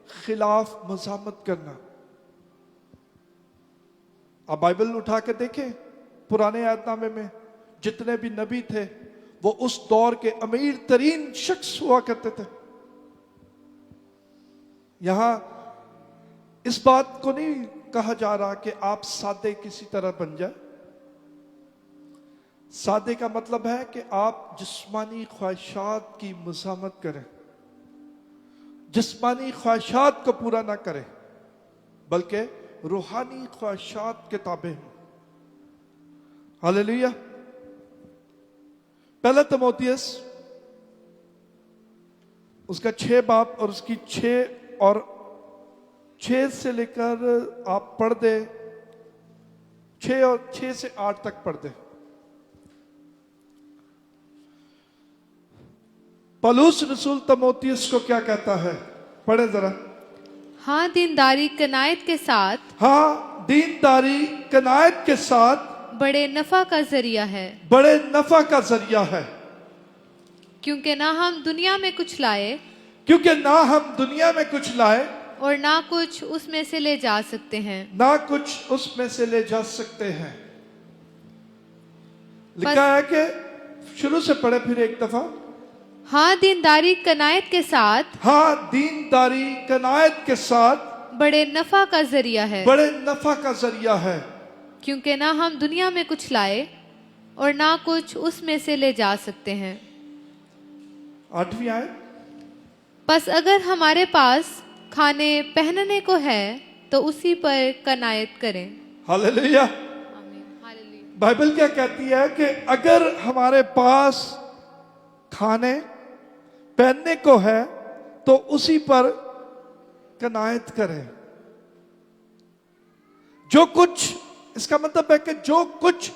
खिलाफ मज़ामत करना। आप बाइबल उठा के देखें, पुराने आयतनामे में जितने भी नबी थे वो उस दौर के अमीर तरीन शख्स हुआ करते थे। यहां इस बात को नहीं कहा जा रहा कि आप सादे किसी तरह बन जाए। सादे का मतलब है कि आप जिस्मानी ख्वाहिशात की मज़ामत करें, जिस्मानी ख्वाहिशात को पूरा ना करें, बल्कि रूहानी ख्वाहिशात के ताबे हों। हालेलुया। पहला तीमुथियुस उसका 6 बाब और उसकी 6 से लेकर आप पढ़ दे, 6 से 8 तक पढ़ दे। पौलुस रसूल तीमुथियुस को क्या कहता है, पढ़े जरा। हाँ, दीनदारी कनायत के साथ, हाँ, दीनदारी कनायत के साथ बड़े नफा का जरिया है, बड़े नफा का जरिया है। क्योंकि ना हम दुनिया में कुछ लाए, क्योंकि ना हम दुनिया में कुछ लाए और ना कुछ उसमें से ले जा सकते हैं, ना कुछ उसमें से ले जा सकते हैं। लिखा है कि, शुरू से पढ़े फिर एक दफा। हाँ, दीनदारी कनायत के साथ, हाँ, दीनदारी कनायत के साथ बड़े नफा का जरिया है, बड़े नफा का जरिया है। क्योंकि ना हम दुनिया में कुछ लाए और ना कुछ उसमें से ले जा सकते हैं। 8वीं आयत, बस अगर हमारे पास खाने पहनने को है तो उसी पर कनायत करें। हालेलुया। हालेलुया। बाइबल क्या कहती है कि अगर हमारे पास खाने पहनने को है तो उसी पर कनायत करें। जो कुछ, इसका मतलब है कि जो कुछ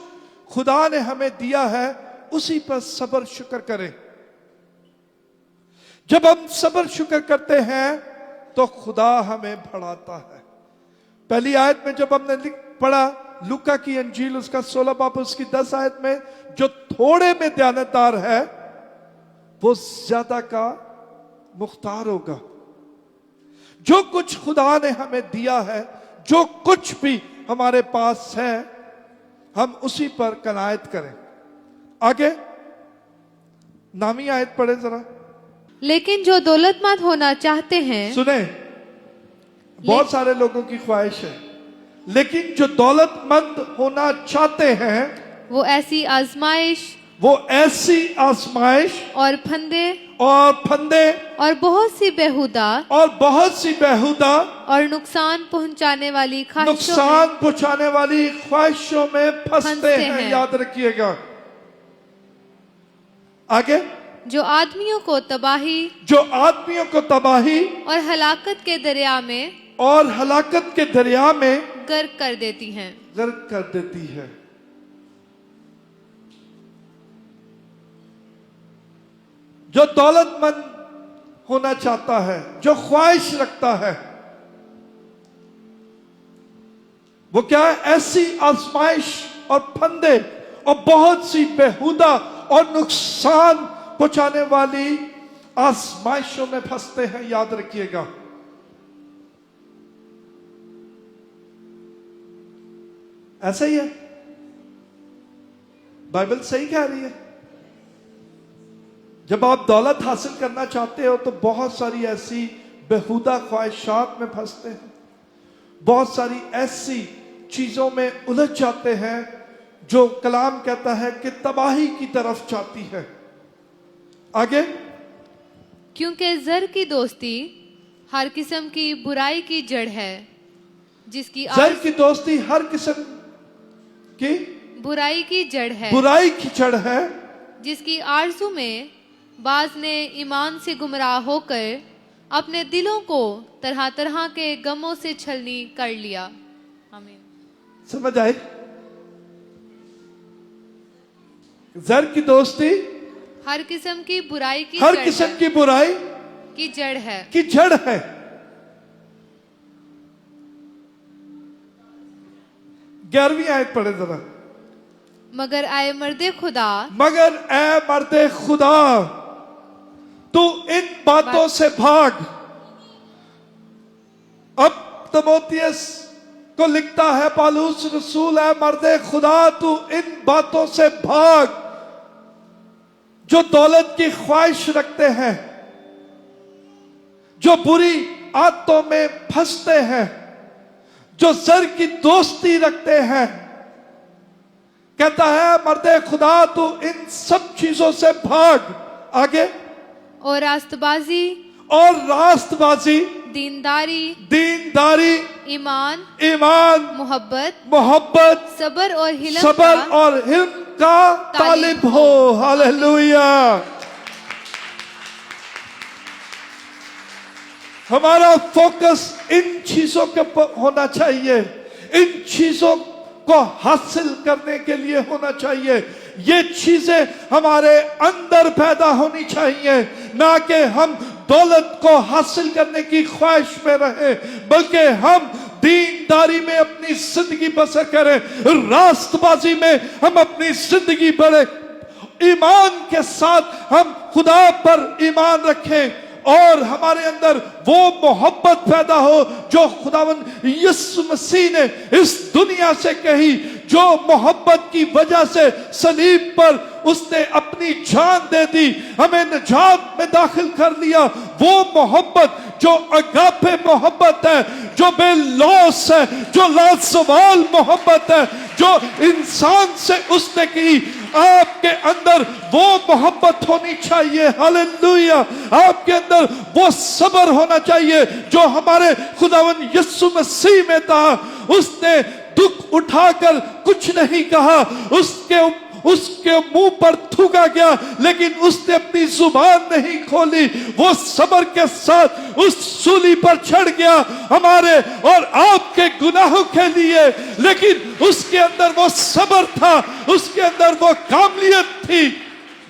खुदा ने हमें दिया है उसी पर सब्र शुक्र करें। जब हम सब्र शुक्र करते हैं तो खुदा हमें बढ़ाता है। पहली आयत में जब हमने पढ़ा लूका की अंजील उसका 16 बाब उसकी 10 आयत में, जो थोड़े में दयानतदार है वो ज्यादा का मुख्तार होगा। जो कुछ खुदा ने हमें दिया है, जो कुछ भी हमारे पास है, हम उसी पर कनायत करें। आगे 9वीं आयत पढ़े जरा। लेकिन जो दौलतमंद होना चाहते हैं, सुने, बहुत सारे लोगों की ख्वाहिश है, लेकिन जो दौलतमंद होना चाहते हैं वो ऐसी आजमाइश और फंदे और बहुत सी बेहुदा और नुकसान पहुंचाने वाली ख्वाहिशों में फंसते हैं। याद रखिएगा। आगे, जो आदमियों को तबाही और हलाकत के दरिया में गर्क कर देती हैं। जो दौलतमंद होना चाहता है, जो ख्वाहिश रखता है, वो क्या है? ऐसी आजमाइश और फंदे और बहुत सी बेहुदा और नुकसान पहुंचाने वाली आजमाइशों में फंसते हैं। याद रखिएगा, ऐसा ही है, बाइबल सही कह रही है। जब आप दौलत हासिल करना चाहते हो तो बहुत सारी ऐसी बेहुदा ख्वाहिशात में फंसते हैं, बहुत सारी ऐसी चीजों में उलझ जाते हैं जो कलाम कहता है कि तबाही की तरफ जाती है। आगे, क्योंकि जर की दोस्ती हर किस्म की बुराई की जड़ है, जिसकी जर की दोस्ती हर किस्म की बुराई की जड़ है, बुराई की जड़ है, जिसकी आरज़ू में बाज ने ईमान से गुमराह होकर अपने दिलों को तरह तरह के गमों से छलनी कर लिया। आमीन। समझ आए? जर की दोस्ती हर किस्म की बुराई की हर जड़ किस्म है, की बुराई की जड़ है। की जड़ है। ग्यारहवीं आयत पढ़े जरा। मगर आए मर्दे खुदा, मगर ए मर्दे खुदा, तू इन बातों से भाग। अब तिमोथियस को लिखता है पौलुस रसूल, है मर्दे खुदा तू इन बातों से भाग जो दौलत की ख्वाहिश रखते हैं, जो बुरी आदतों में फंसते हैं, जो जर की दोस्ती रखते हैं। कहता है मर्दे खुदा तू इन सब चीजों से भाग। आगे, और रास्तबाजी, और रास्तबाजी, दीनदारी, दीनदारी, ईमान, ईमान, मोहब्बत, मोहब्बत, सबर और हिल्म सबर का और हिल्म का तालिब हो। हालेलुया। हमारा फोकस इन चीजों के ऊपर होना चाहिए, इन चीजों को हासिल करने के लिए होना चाहिए। ये चीजें हमारे अंदर पैदा होनी चाहिए, ना कि हम दौलत को हासिल करने की ख्वाहिश में रहे, बल्कि हम दीनदारी में अपनी जिंदगी बसर करें, रास्तबाजी में हम अपनी जिंदगी बढ़े, ईमान के साथ हम खुदा पर ईमान रखें और हमारे अंदर वो मोहब्बत पैदा हो जो खुदावंद यीशु मसीह ने इस दुनिया से कही, जो मोहब्बत की वजह से सलीब पर उसने अपनी जान दे दी, हमें निजात में दाखिल कर लिया। वो मोहब्बत जो अगापे मोहब्बत है, जो बेलौस है, जो लाजवाल मोहब्बत है, जो इंसान से उसने की, आपके अंदर वो मोहब्बत होनी चाहिए। हालेलुया। आपके अंदर वो सब्र होना चाहिए जो हमारे खुदावंद यीशु मसीह में था। उसने दुख उठाकर कुछ नहीं कहा, उसके मुंह पर थूका गया, लेकिन उसने अपनी जुबान नहीं खोली। वो सब्र के साथ उस सूली पर चढ़ गया हमारे और आपके गुनाहों के लिए, लेकिन उसके अंदर वो सब्र था, उसके अंदर वो कामलियत थी।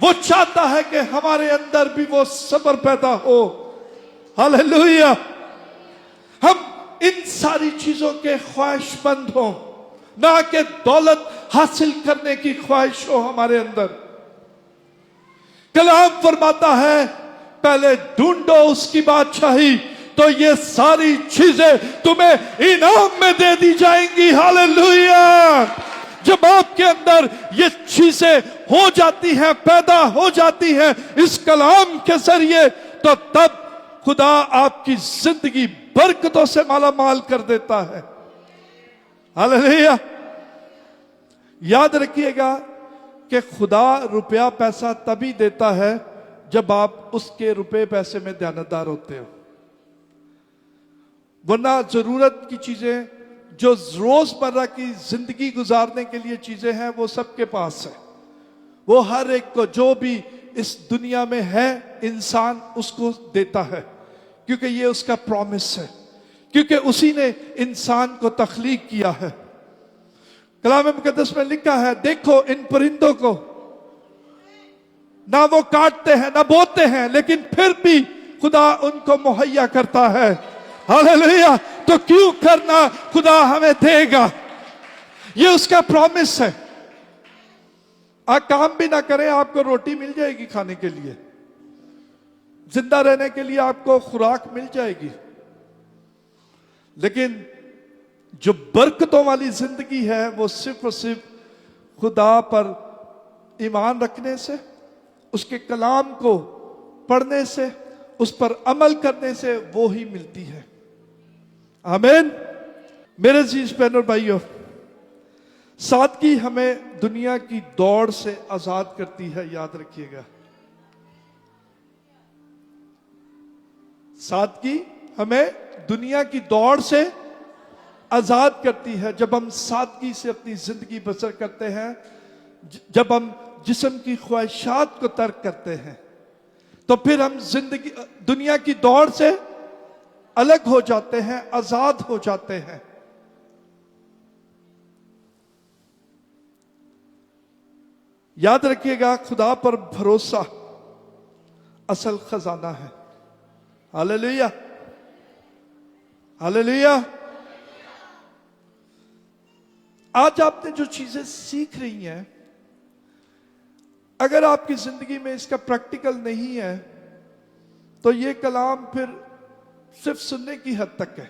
वो चाहता है कि हमारे अंदर भी वो सब्र पैदा हो। हालेलुया। हम इन सारी चीजों के ख्वाहिशमंद हों, ना कि दौलत हासिल करने की ख्वाहिश हो हमारे अंदर। कलाम फरमाता है पहले ढूंढो उसकी बादशाही तो ये सारी चीजें तुम्हें इनाम में दे दी जाएंगी। हालेलुया। जब आपके अंदर ये चीजें हो जाती हैं, पैदा हो जाती हैं इस कलाम के जरिए, तो तब खुदा आपकी जिंदगी बरकतों से माला माल कर देता है। हालेलुया। याद रखिएगा कि खुदा रुपया पैसा तभी देता है जब आप उसके रुपए पैसे में ध्यानदार होते हो, वरना जरूरत की चीजें जो रोजमर्रा की जिंदगी गुजारने के लिए चीजें हैं वो सबके पास है। वो हर एक को जो भी इस दुनिया में है इंसान उसको देता है, क्योंकि ये उसका प्रॉमिस है, क्योंकि उसी ने इंसान को तख्लीक किया है। कलाम मुकद्दस में लिखा है, देखो इन परिंदों को, ना वो काटते हैं ना बोते हैं, लेकिन फिर भी खुदा उनको मुहैया करता है। हालेलुया। तो क्यों करना, खुदा हमें देगा, ये उसका प्रॉमिस है। आप काम भी ना करें, आपको रोटी मिल जाएगी खाने के लिए, जिंदा रहने के लिए आपको खुराक मिल जाएगी। लेकिन जो बरकतों वाली जिंदगी है वो सिर्फ और सिर्फ खुदा पर ईमान रखने से, उसके कलाम को पढ़ने से, उस पर अमल करने से वो ही मिलती है। आमीन। मेरे अजीज बहनों और भाइयों, सादगी हमें दुनिया की दौड़ से आजाद करती है, याद रखिएगा। सादगी हमें दुनिया की दौड़ से आजाद करती है। जब हम सादगी से अपनी जिंदगी बसर करते हैं, जब हम जिस्म की ख्वाहिशात को तर्क करते हैं, तो फिर हम जिंदगी दुनिया की दौड़ से अलग हो जाते हैं, आजाद हो जाते हैं। याद रखिएगा, खुदा पर भरोसा असल खजाना है। Hallelujah, hallelujah. आज आपने जो चीजें सीख रही हैं, अगर आपकी जिंदगी में इसका प्रैक्टिकल नहीं है तो ये कलाम फिर सिर्फ सुनने की हद तक है।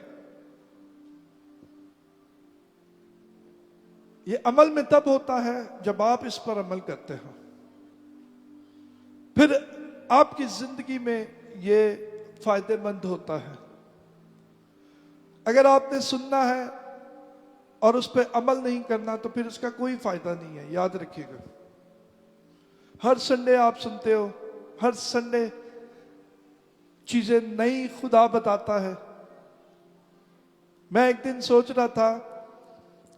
ये अमल में तब होता है जब आप इस पर अमल करते हो, फिर आपकी जिंदगी में ये फायदेमंद होता है। अगर आपने सुनना है और उस पर अमल नहीं करना तो फिर इसका कोई फायदा नहीं है। याद रखिएगा, हर संडे आप सुनते हो, हर संडे चीजें नई खुदा बताता है। मैं एक दिन सोच रहा था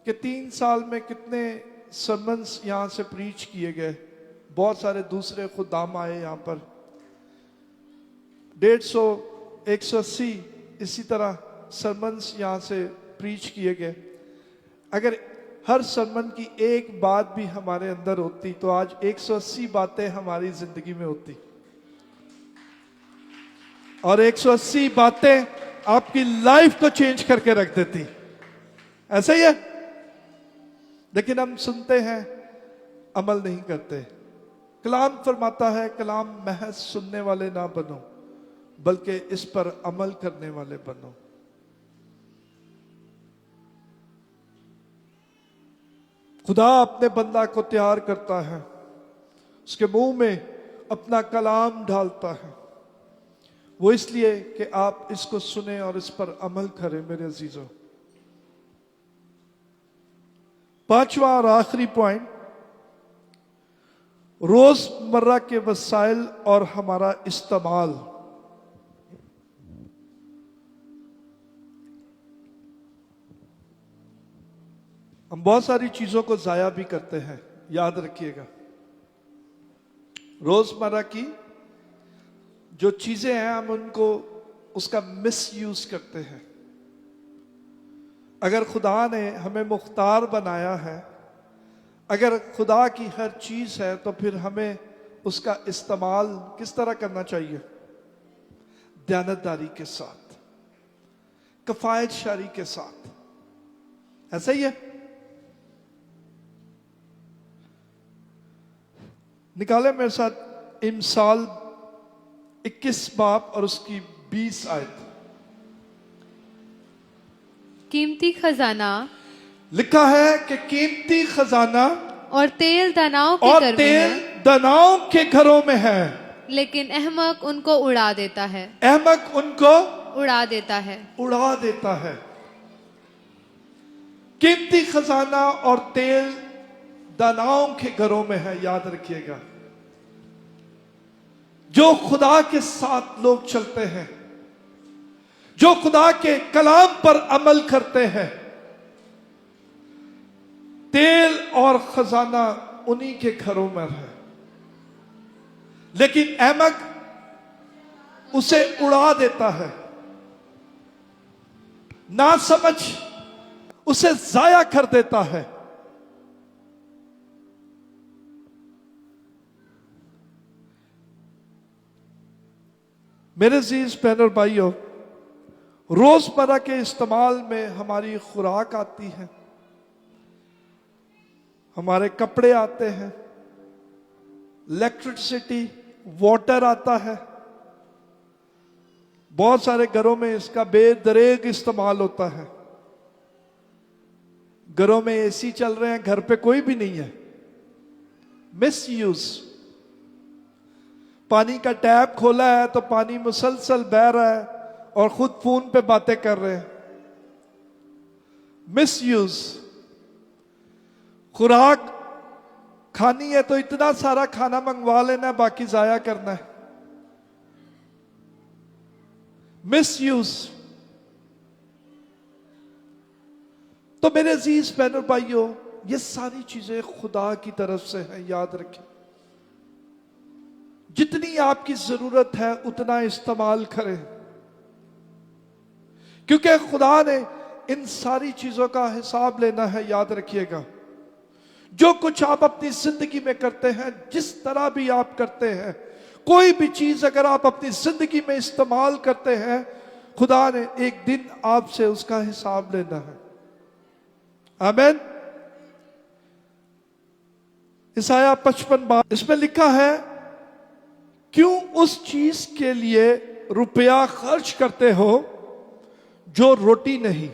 कि 3 साल में कितने सरमन्स यहां से प्रीच किए गए। बहुत सारे दूसरे खुदाम आए यहां पर, 150, 180 इसी तरह सरमन्स यहां से प्रीच किए गए। अगर हर सरमन की एक बात भी हमारे अंदर होती तो आज 180 बातें हमारी जिंदगी में होती, और 180 बातें आपकी लाइफ को चेंज करके रख देती। ऐसा ही है। लेकिन हम सुनते हैं, अमल नहीं करते। कलाम फरमाता है, कलाम महज सुनने वाले ना बनो बल्कि इस पर अमल करने वाले बनो। खुदा अपने बंदा को तैयार करता है, उसके मुंह में अपना कलाम डालता है, वो इसलिए कि आप इसको सुने और इस पर अमल करें। मेरे अजीजों, 5वां और आखिरी पॉइंट, रोजमर्रा के वसाइल और हमारा इस्तेमाल। हम बहुत सारी चीजों को जाया भी करते हैं। याद रखिएगा, रोजमर्रा की जो चीजें हैं हम उनको उसका मिसयूज करते हैं। अगर खुदा ने हमें मुख्तार बनाया है, अगर खुदा की हर चीज है, तो फिर हमें उसका इस्तेमाल किस तरह करना चाहिए? दयानतदारी के साथ, कफायत शारी के साथ। ऐसा ही है। निकाले मेरे साथ इमसाल 21 बाब और उसकी 20 आयत। कीमती खजाना लिखा है कि कीमती खजाना और तेल दानाओं के और घर में तेल है, दानाओं के घरों में है, लेकिन अहमक उनको उड़ा देता है। अहमक उनको उड़ा देता है। उड़ा देता है। कीमती खजाना और तेल दानाओं के घरों में है। याद रखिएगा, जो खुदा के साथ लोग चलते हैं, जो खुदा के कलाम पर अमल करते हैं, तेल और खजाना उन्हीं के घरों में है। लेकिन अहमक उसे उड़ा देता है, ना समझ उसे जाया कर देता है। मेरे अजीज बहन और भाइयों, रोजमर्रा के इस्तेमाल में हमारी खुराक आती है, हमारे कपड़े आते हैं, इलेक्ट्रिसिटी, वाटर आता है। बहुत सारे घरों में इसका बेदरेग इस्तेमाल होता है। घरों में एसी चल रहे हैं, घर पे कोई भी नहीं है, मिस यूज। पानी का टैप खोला है तो पानी मुसलसल बह रहा है और खुद फोन पे बातें कर रहे हैं, मिस यूज। खुराक खानी है तो इतना सारा खाना मंगवा लेना है, बाकी जाया करना है, मिस यूज। तो मेरे अजीज बहनों भाइयों, ये सारी चीजें खुदा की तरफ से हैं, याद रखें। जितनी आपकी जरूरत है उतना इस्तेमाल करें, क्योंकि खुदा ने इन सारी चीजों का हिसाब लेना है। याद रखिएगा, जो कुछ आप अपनी जिंदगी में करते हैं, जिस तरह भी आप करते हैं, कोई भी चीज अगर आप अपनी जिंदगी में इस्तेमाल करते हैं, खुदा ने एक दिन आपसे उसका हिसाब लेना है। आमीन। ईसाया 55 इसमें लिखा है, क्यों उस चीज के लिए रुपया खर्च करते हो जो रोटी नहीं।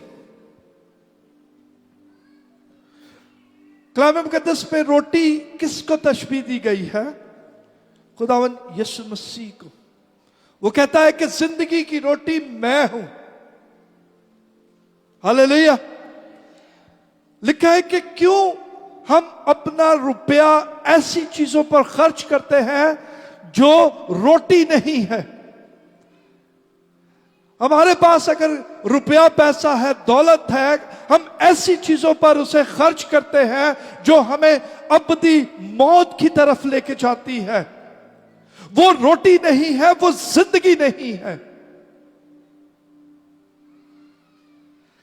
कलाम मुकद्दस में रोटी किसको तशबीह दी गई है? खुदावन यीशु मसीह को। वो कहता है कि जिंदगी की रोटी मैं हूं। हालेलुया। लिखा है कि क्यों हम अपना रुपया ऐसी चीजों पर खर्च करते हैं जो रोटी नहीं है। हमारे पास अगर रुपया पैसा है, दौलत है, हम ऐसी चीजों पर उसे खर्च करते हैं जो हमें अबदी मौत की तरफ लेके जाती है। वो रोटी नहीं है, वो जिंदगी नहीं है।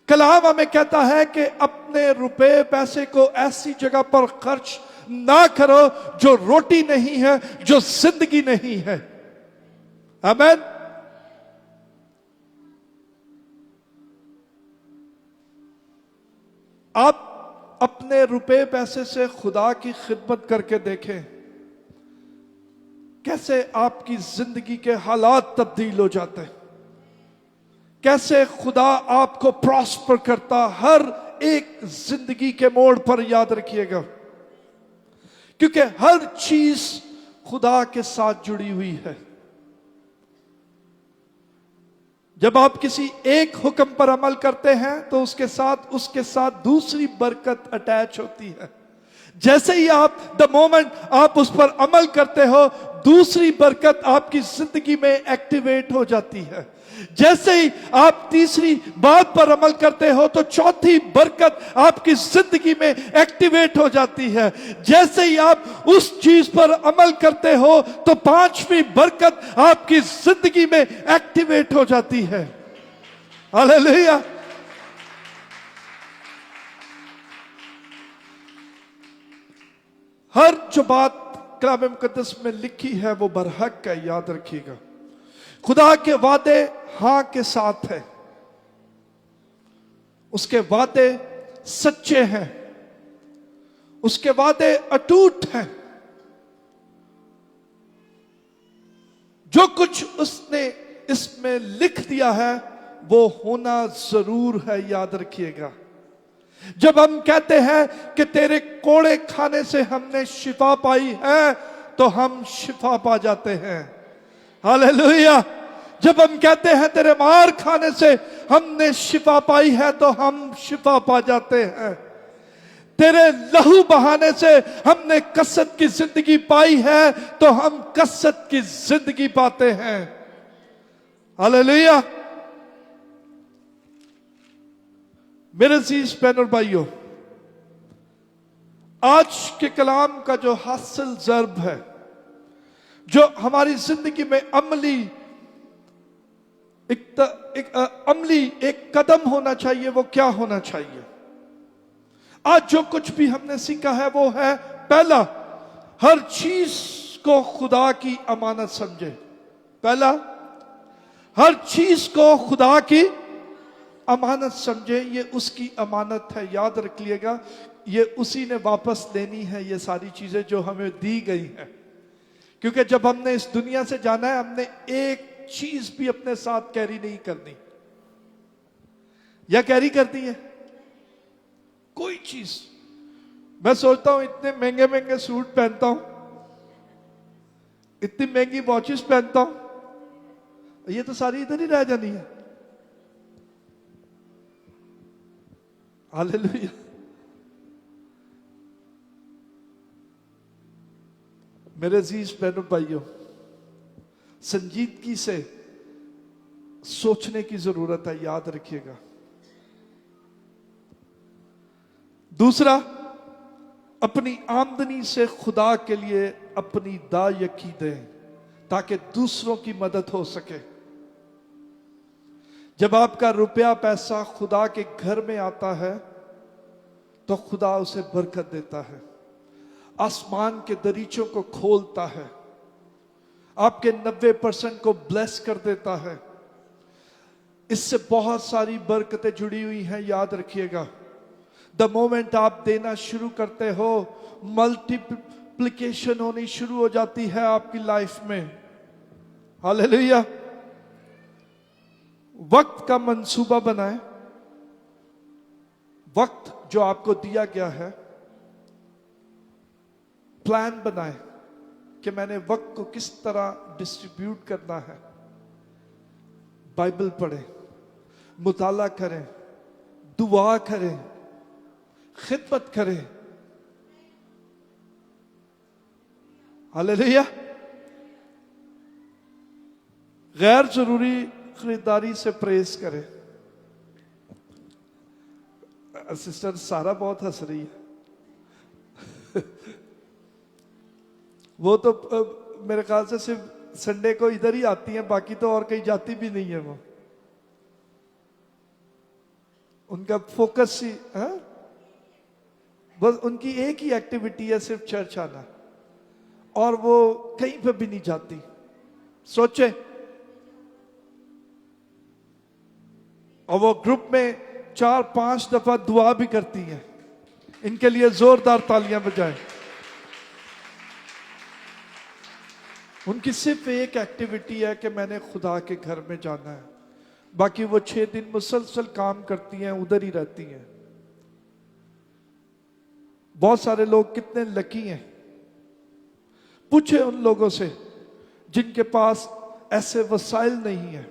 कलाम हमें कहता है कि अपने रुपए पैसे को ऐसी जगह पर खर्च ना करो जो रोटी नहीं है, जो जिंदगी नहीं है। आमीन। आप अपने रुपए पैसे से खुदा की खिदमत करके देखें, कैसे आपकी जिंदगी के हालात तब्दील हो जाते हैं, कैसे खुदा आपको प्रॉस्पर करता हर एक जिंदगी के मोड़ पर। याद रखिएगा, क्योंकि हर चीज खुदा के साथ जुड़ी हुई है। जब आप किसी एक हुक्म पर अमल करते हैं तो उसके साथ दूसरी बरकत अटैच होती है। जैसे ही आप द मोमेंट आप उस पर अमल करते हो, दूसरी बरकत आपकी जिंदगी में एक्टिवेट हो जाती है। जैसे ही आप तीसरी बात पर अमल करते हो तो चौथी बरकत आपकी जिंदगी में एक्टिवेट हो जाती है। जैसे ही आप उस चीज पर अमल करते हो तो पांचवी बरकत आपकी जिंदगी में एक्टिवेट हो जाती है। हालेलुया। हर जो बात कलाम मुकद्दस में लिखी है वो बरहक है। याद रखिएगा, खुदा के वादे हां के साथ है, उसके वादे सच्चे हैं, उसके वादे अटूट हैं। जो कुछ उसने इसमें लिख दिया है वो होना जरूर है। याद रखिएगा, जब हम कहते हैं कि तेरे कोड़े खाने से हमने शिफा पाई है, तो हम शिफा पा जाते हैं। हालेलुया। जब हम कहते हैं तेरे मार खाने से हमने शिफा पाई है, तो हम शिफा पा जाते हैं। तेरे लहू बहाने से हमने कसरत की जिंदगी पाई है, तो हम कसरत की जिंदगी पाते हैं। हालेलुया। मेरे अजीज बहन और भाइयों, आज के कलाम का जो हासिल ज़र्ब है, जो हमारी जिंदगी में अमली एक कदम होना चाहिए, वो क्या होना चाहिए? आज जो कुछ भी हमने सीखा है वो है, पहला, हर चीज को खुदा की अमानत समझे। पहला, हर चीज को खुदा की अमानत समझे। ये उसकी अमानत है। याद रखिएगा, ये उसी ने वापस लेनी है। ये सारी चीजें जो हमें दी गई हैं, क्योंकि जब हमने इस दुनिया से जाना है, हमने एक चीज भी अपने साथ कैरी नहीं करनी, या कैरी करती है कोई चीज। मैं सोचता हूं इतने महंगे महंगे सूट पहनता हूं, इतनी महंगी वॉचेस पहनता हूं, ये तो सारी इधर ही रह जानी है। हालेलुया। मेरे अजीज बहनों भाइयों, संजीदगी से सोचने की जरूरत है, याद रखिएगा। दूसरा, अपनी आमदनी से खुदा के लिए अपनी दायकी दें ताकि दूसरों की मदद हो सके। जब आपका रुपया पैसा खुदा के घर में आता है तो खुदा उसे बरकत देता है, आसमान के दरीचों को खोलता है, आपके 90% को ब्लेस कर देता है। इससे बहुत सारी बरकतें जुड़ी हुई हैं, याद रखिएगा। द मोमेंट आप देना शुरू करते हो, मल्टीप्लिकेशन होनी शुरू हो जाती है आपकी लाइफ में। हालेलुया। वक्त का मंसूबा बनाएं, वक्त जो आपको दिया गया है, प्लान बनाएं कि मैंने वक्त को किस तरह डिस्ट्रीब्यूट करना है। बाइबल पढ़ें, मुताला करें, दुआ करें, खिदमत करें। हालेलुया। गैर जरूरी खरीदारी से परहेज करें। सिस्टर सारा बहुत हंस रही है। वो तो मेरे ख्याल से सिर्फ संडे को इधर ही आती हैं, बाकी तो और कहीं जाती भी नहीं है। वो उनका फोकस ही है, बस उनकी एक ही एक्टिविटी है, सिर्फ चर्च आना, और वो कहीं पे भी नहीं जाती। सोचे, और वो ग्रुप में 4-5 दफा दुआ भी करती हैं। इनके लिए जोरदार तालियां बजाएं। उनकी सिर्फ एक एक्टिविटी है कि मैंने खुदा के घर में जाना है, बाकी वो 6 दिन मुसलसल काम करती हैं, उधर ही रहती हैं। बहुत सारे लोग कितने लकी हैं, पूछे उन लोगों से जिनके पास ऐसे वसाइल नहीं है,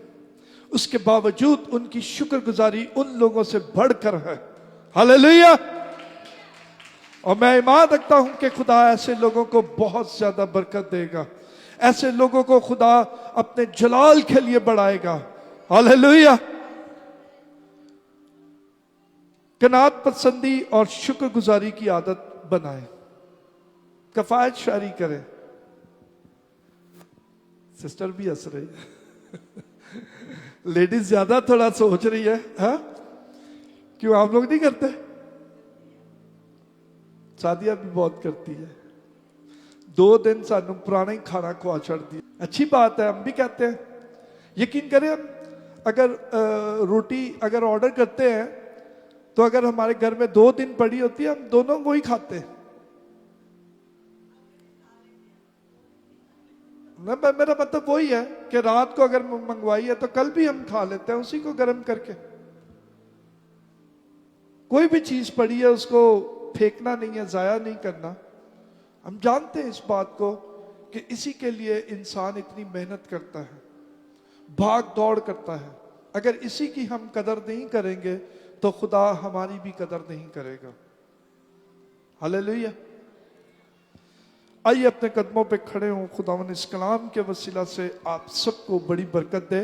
उसके बावजूद उनकी शुक्रगुजारी उन लोगों से बढ़कर है। हालेलुया। और मैं ईमान रखता हूं कि खुदा ऐसे लोगों को बहुत ज्यादा बरकत देगा, ऐसे लोगों को खुदा अपने जलाल के लिए बढ़ाएगा। हालेलुया। कनात पसंदी और शुक्रगुजारी की आदत बनाएं, कफायत शारी करें। सिस्टर भी हंस रही है। लेडीज ज्यादा थोड़ा सोच रही है, हा? क्यों आप लोग नहीं करते? शादियां भी बहुत करती है। 2 दिन सानू पुराना ही खाना खुआ छड़ दिया। अच्छी बात है, हम भी कहते हैं। यकीन करें, हम अगर रोटी अगर ऑर्डर करते हैं तो अगर हमारे घर में 2 दिन पड़ी होती है, हम दोनों वो ही खाते हैं ना। मेरा मतलब वही है कि रात को अगर मंगवाई है तो कल भी हम खा लेते हैं उसी को गर्म करके। कोई भी चीज पड़ी है उसको फेंकना नहीं है, जाया नहीं करना। हम जानते हैं इस बात को कि इसी के लिए इंसान इतनी मेहनत करता है, भाग दौड़ करता है। अगर इसी की हम कदर नहीं करेंगे तो खुदा हमारी भी कदर नहीं करेगा। हालेलुया। आइए अपने कदमों पे खड़े हों। खुदावन इस कलाम के वसीला से आप सबको बड़ी बरकत दे।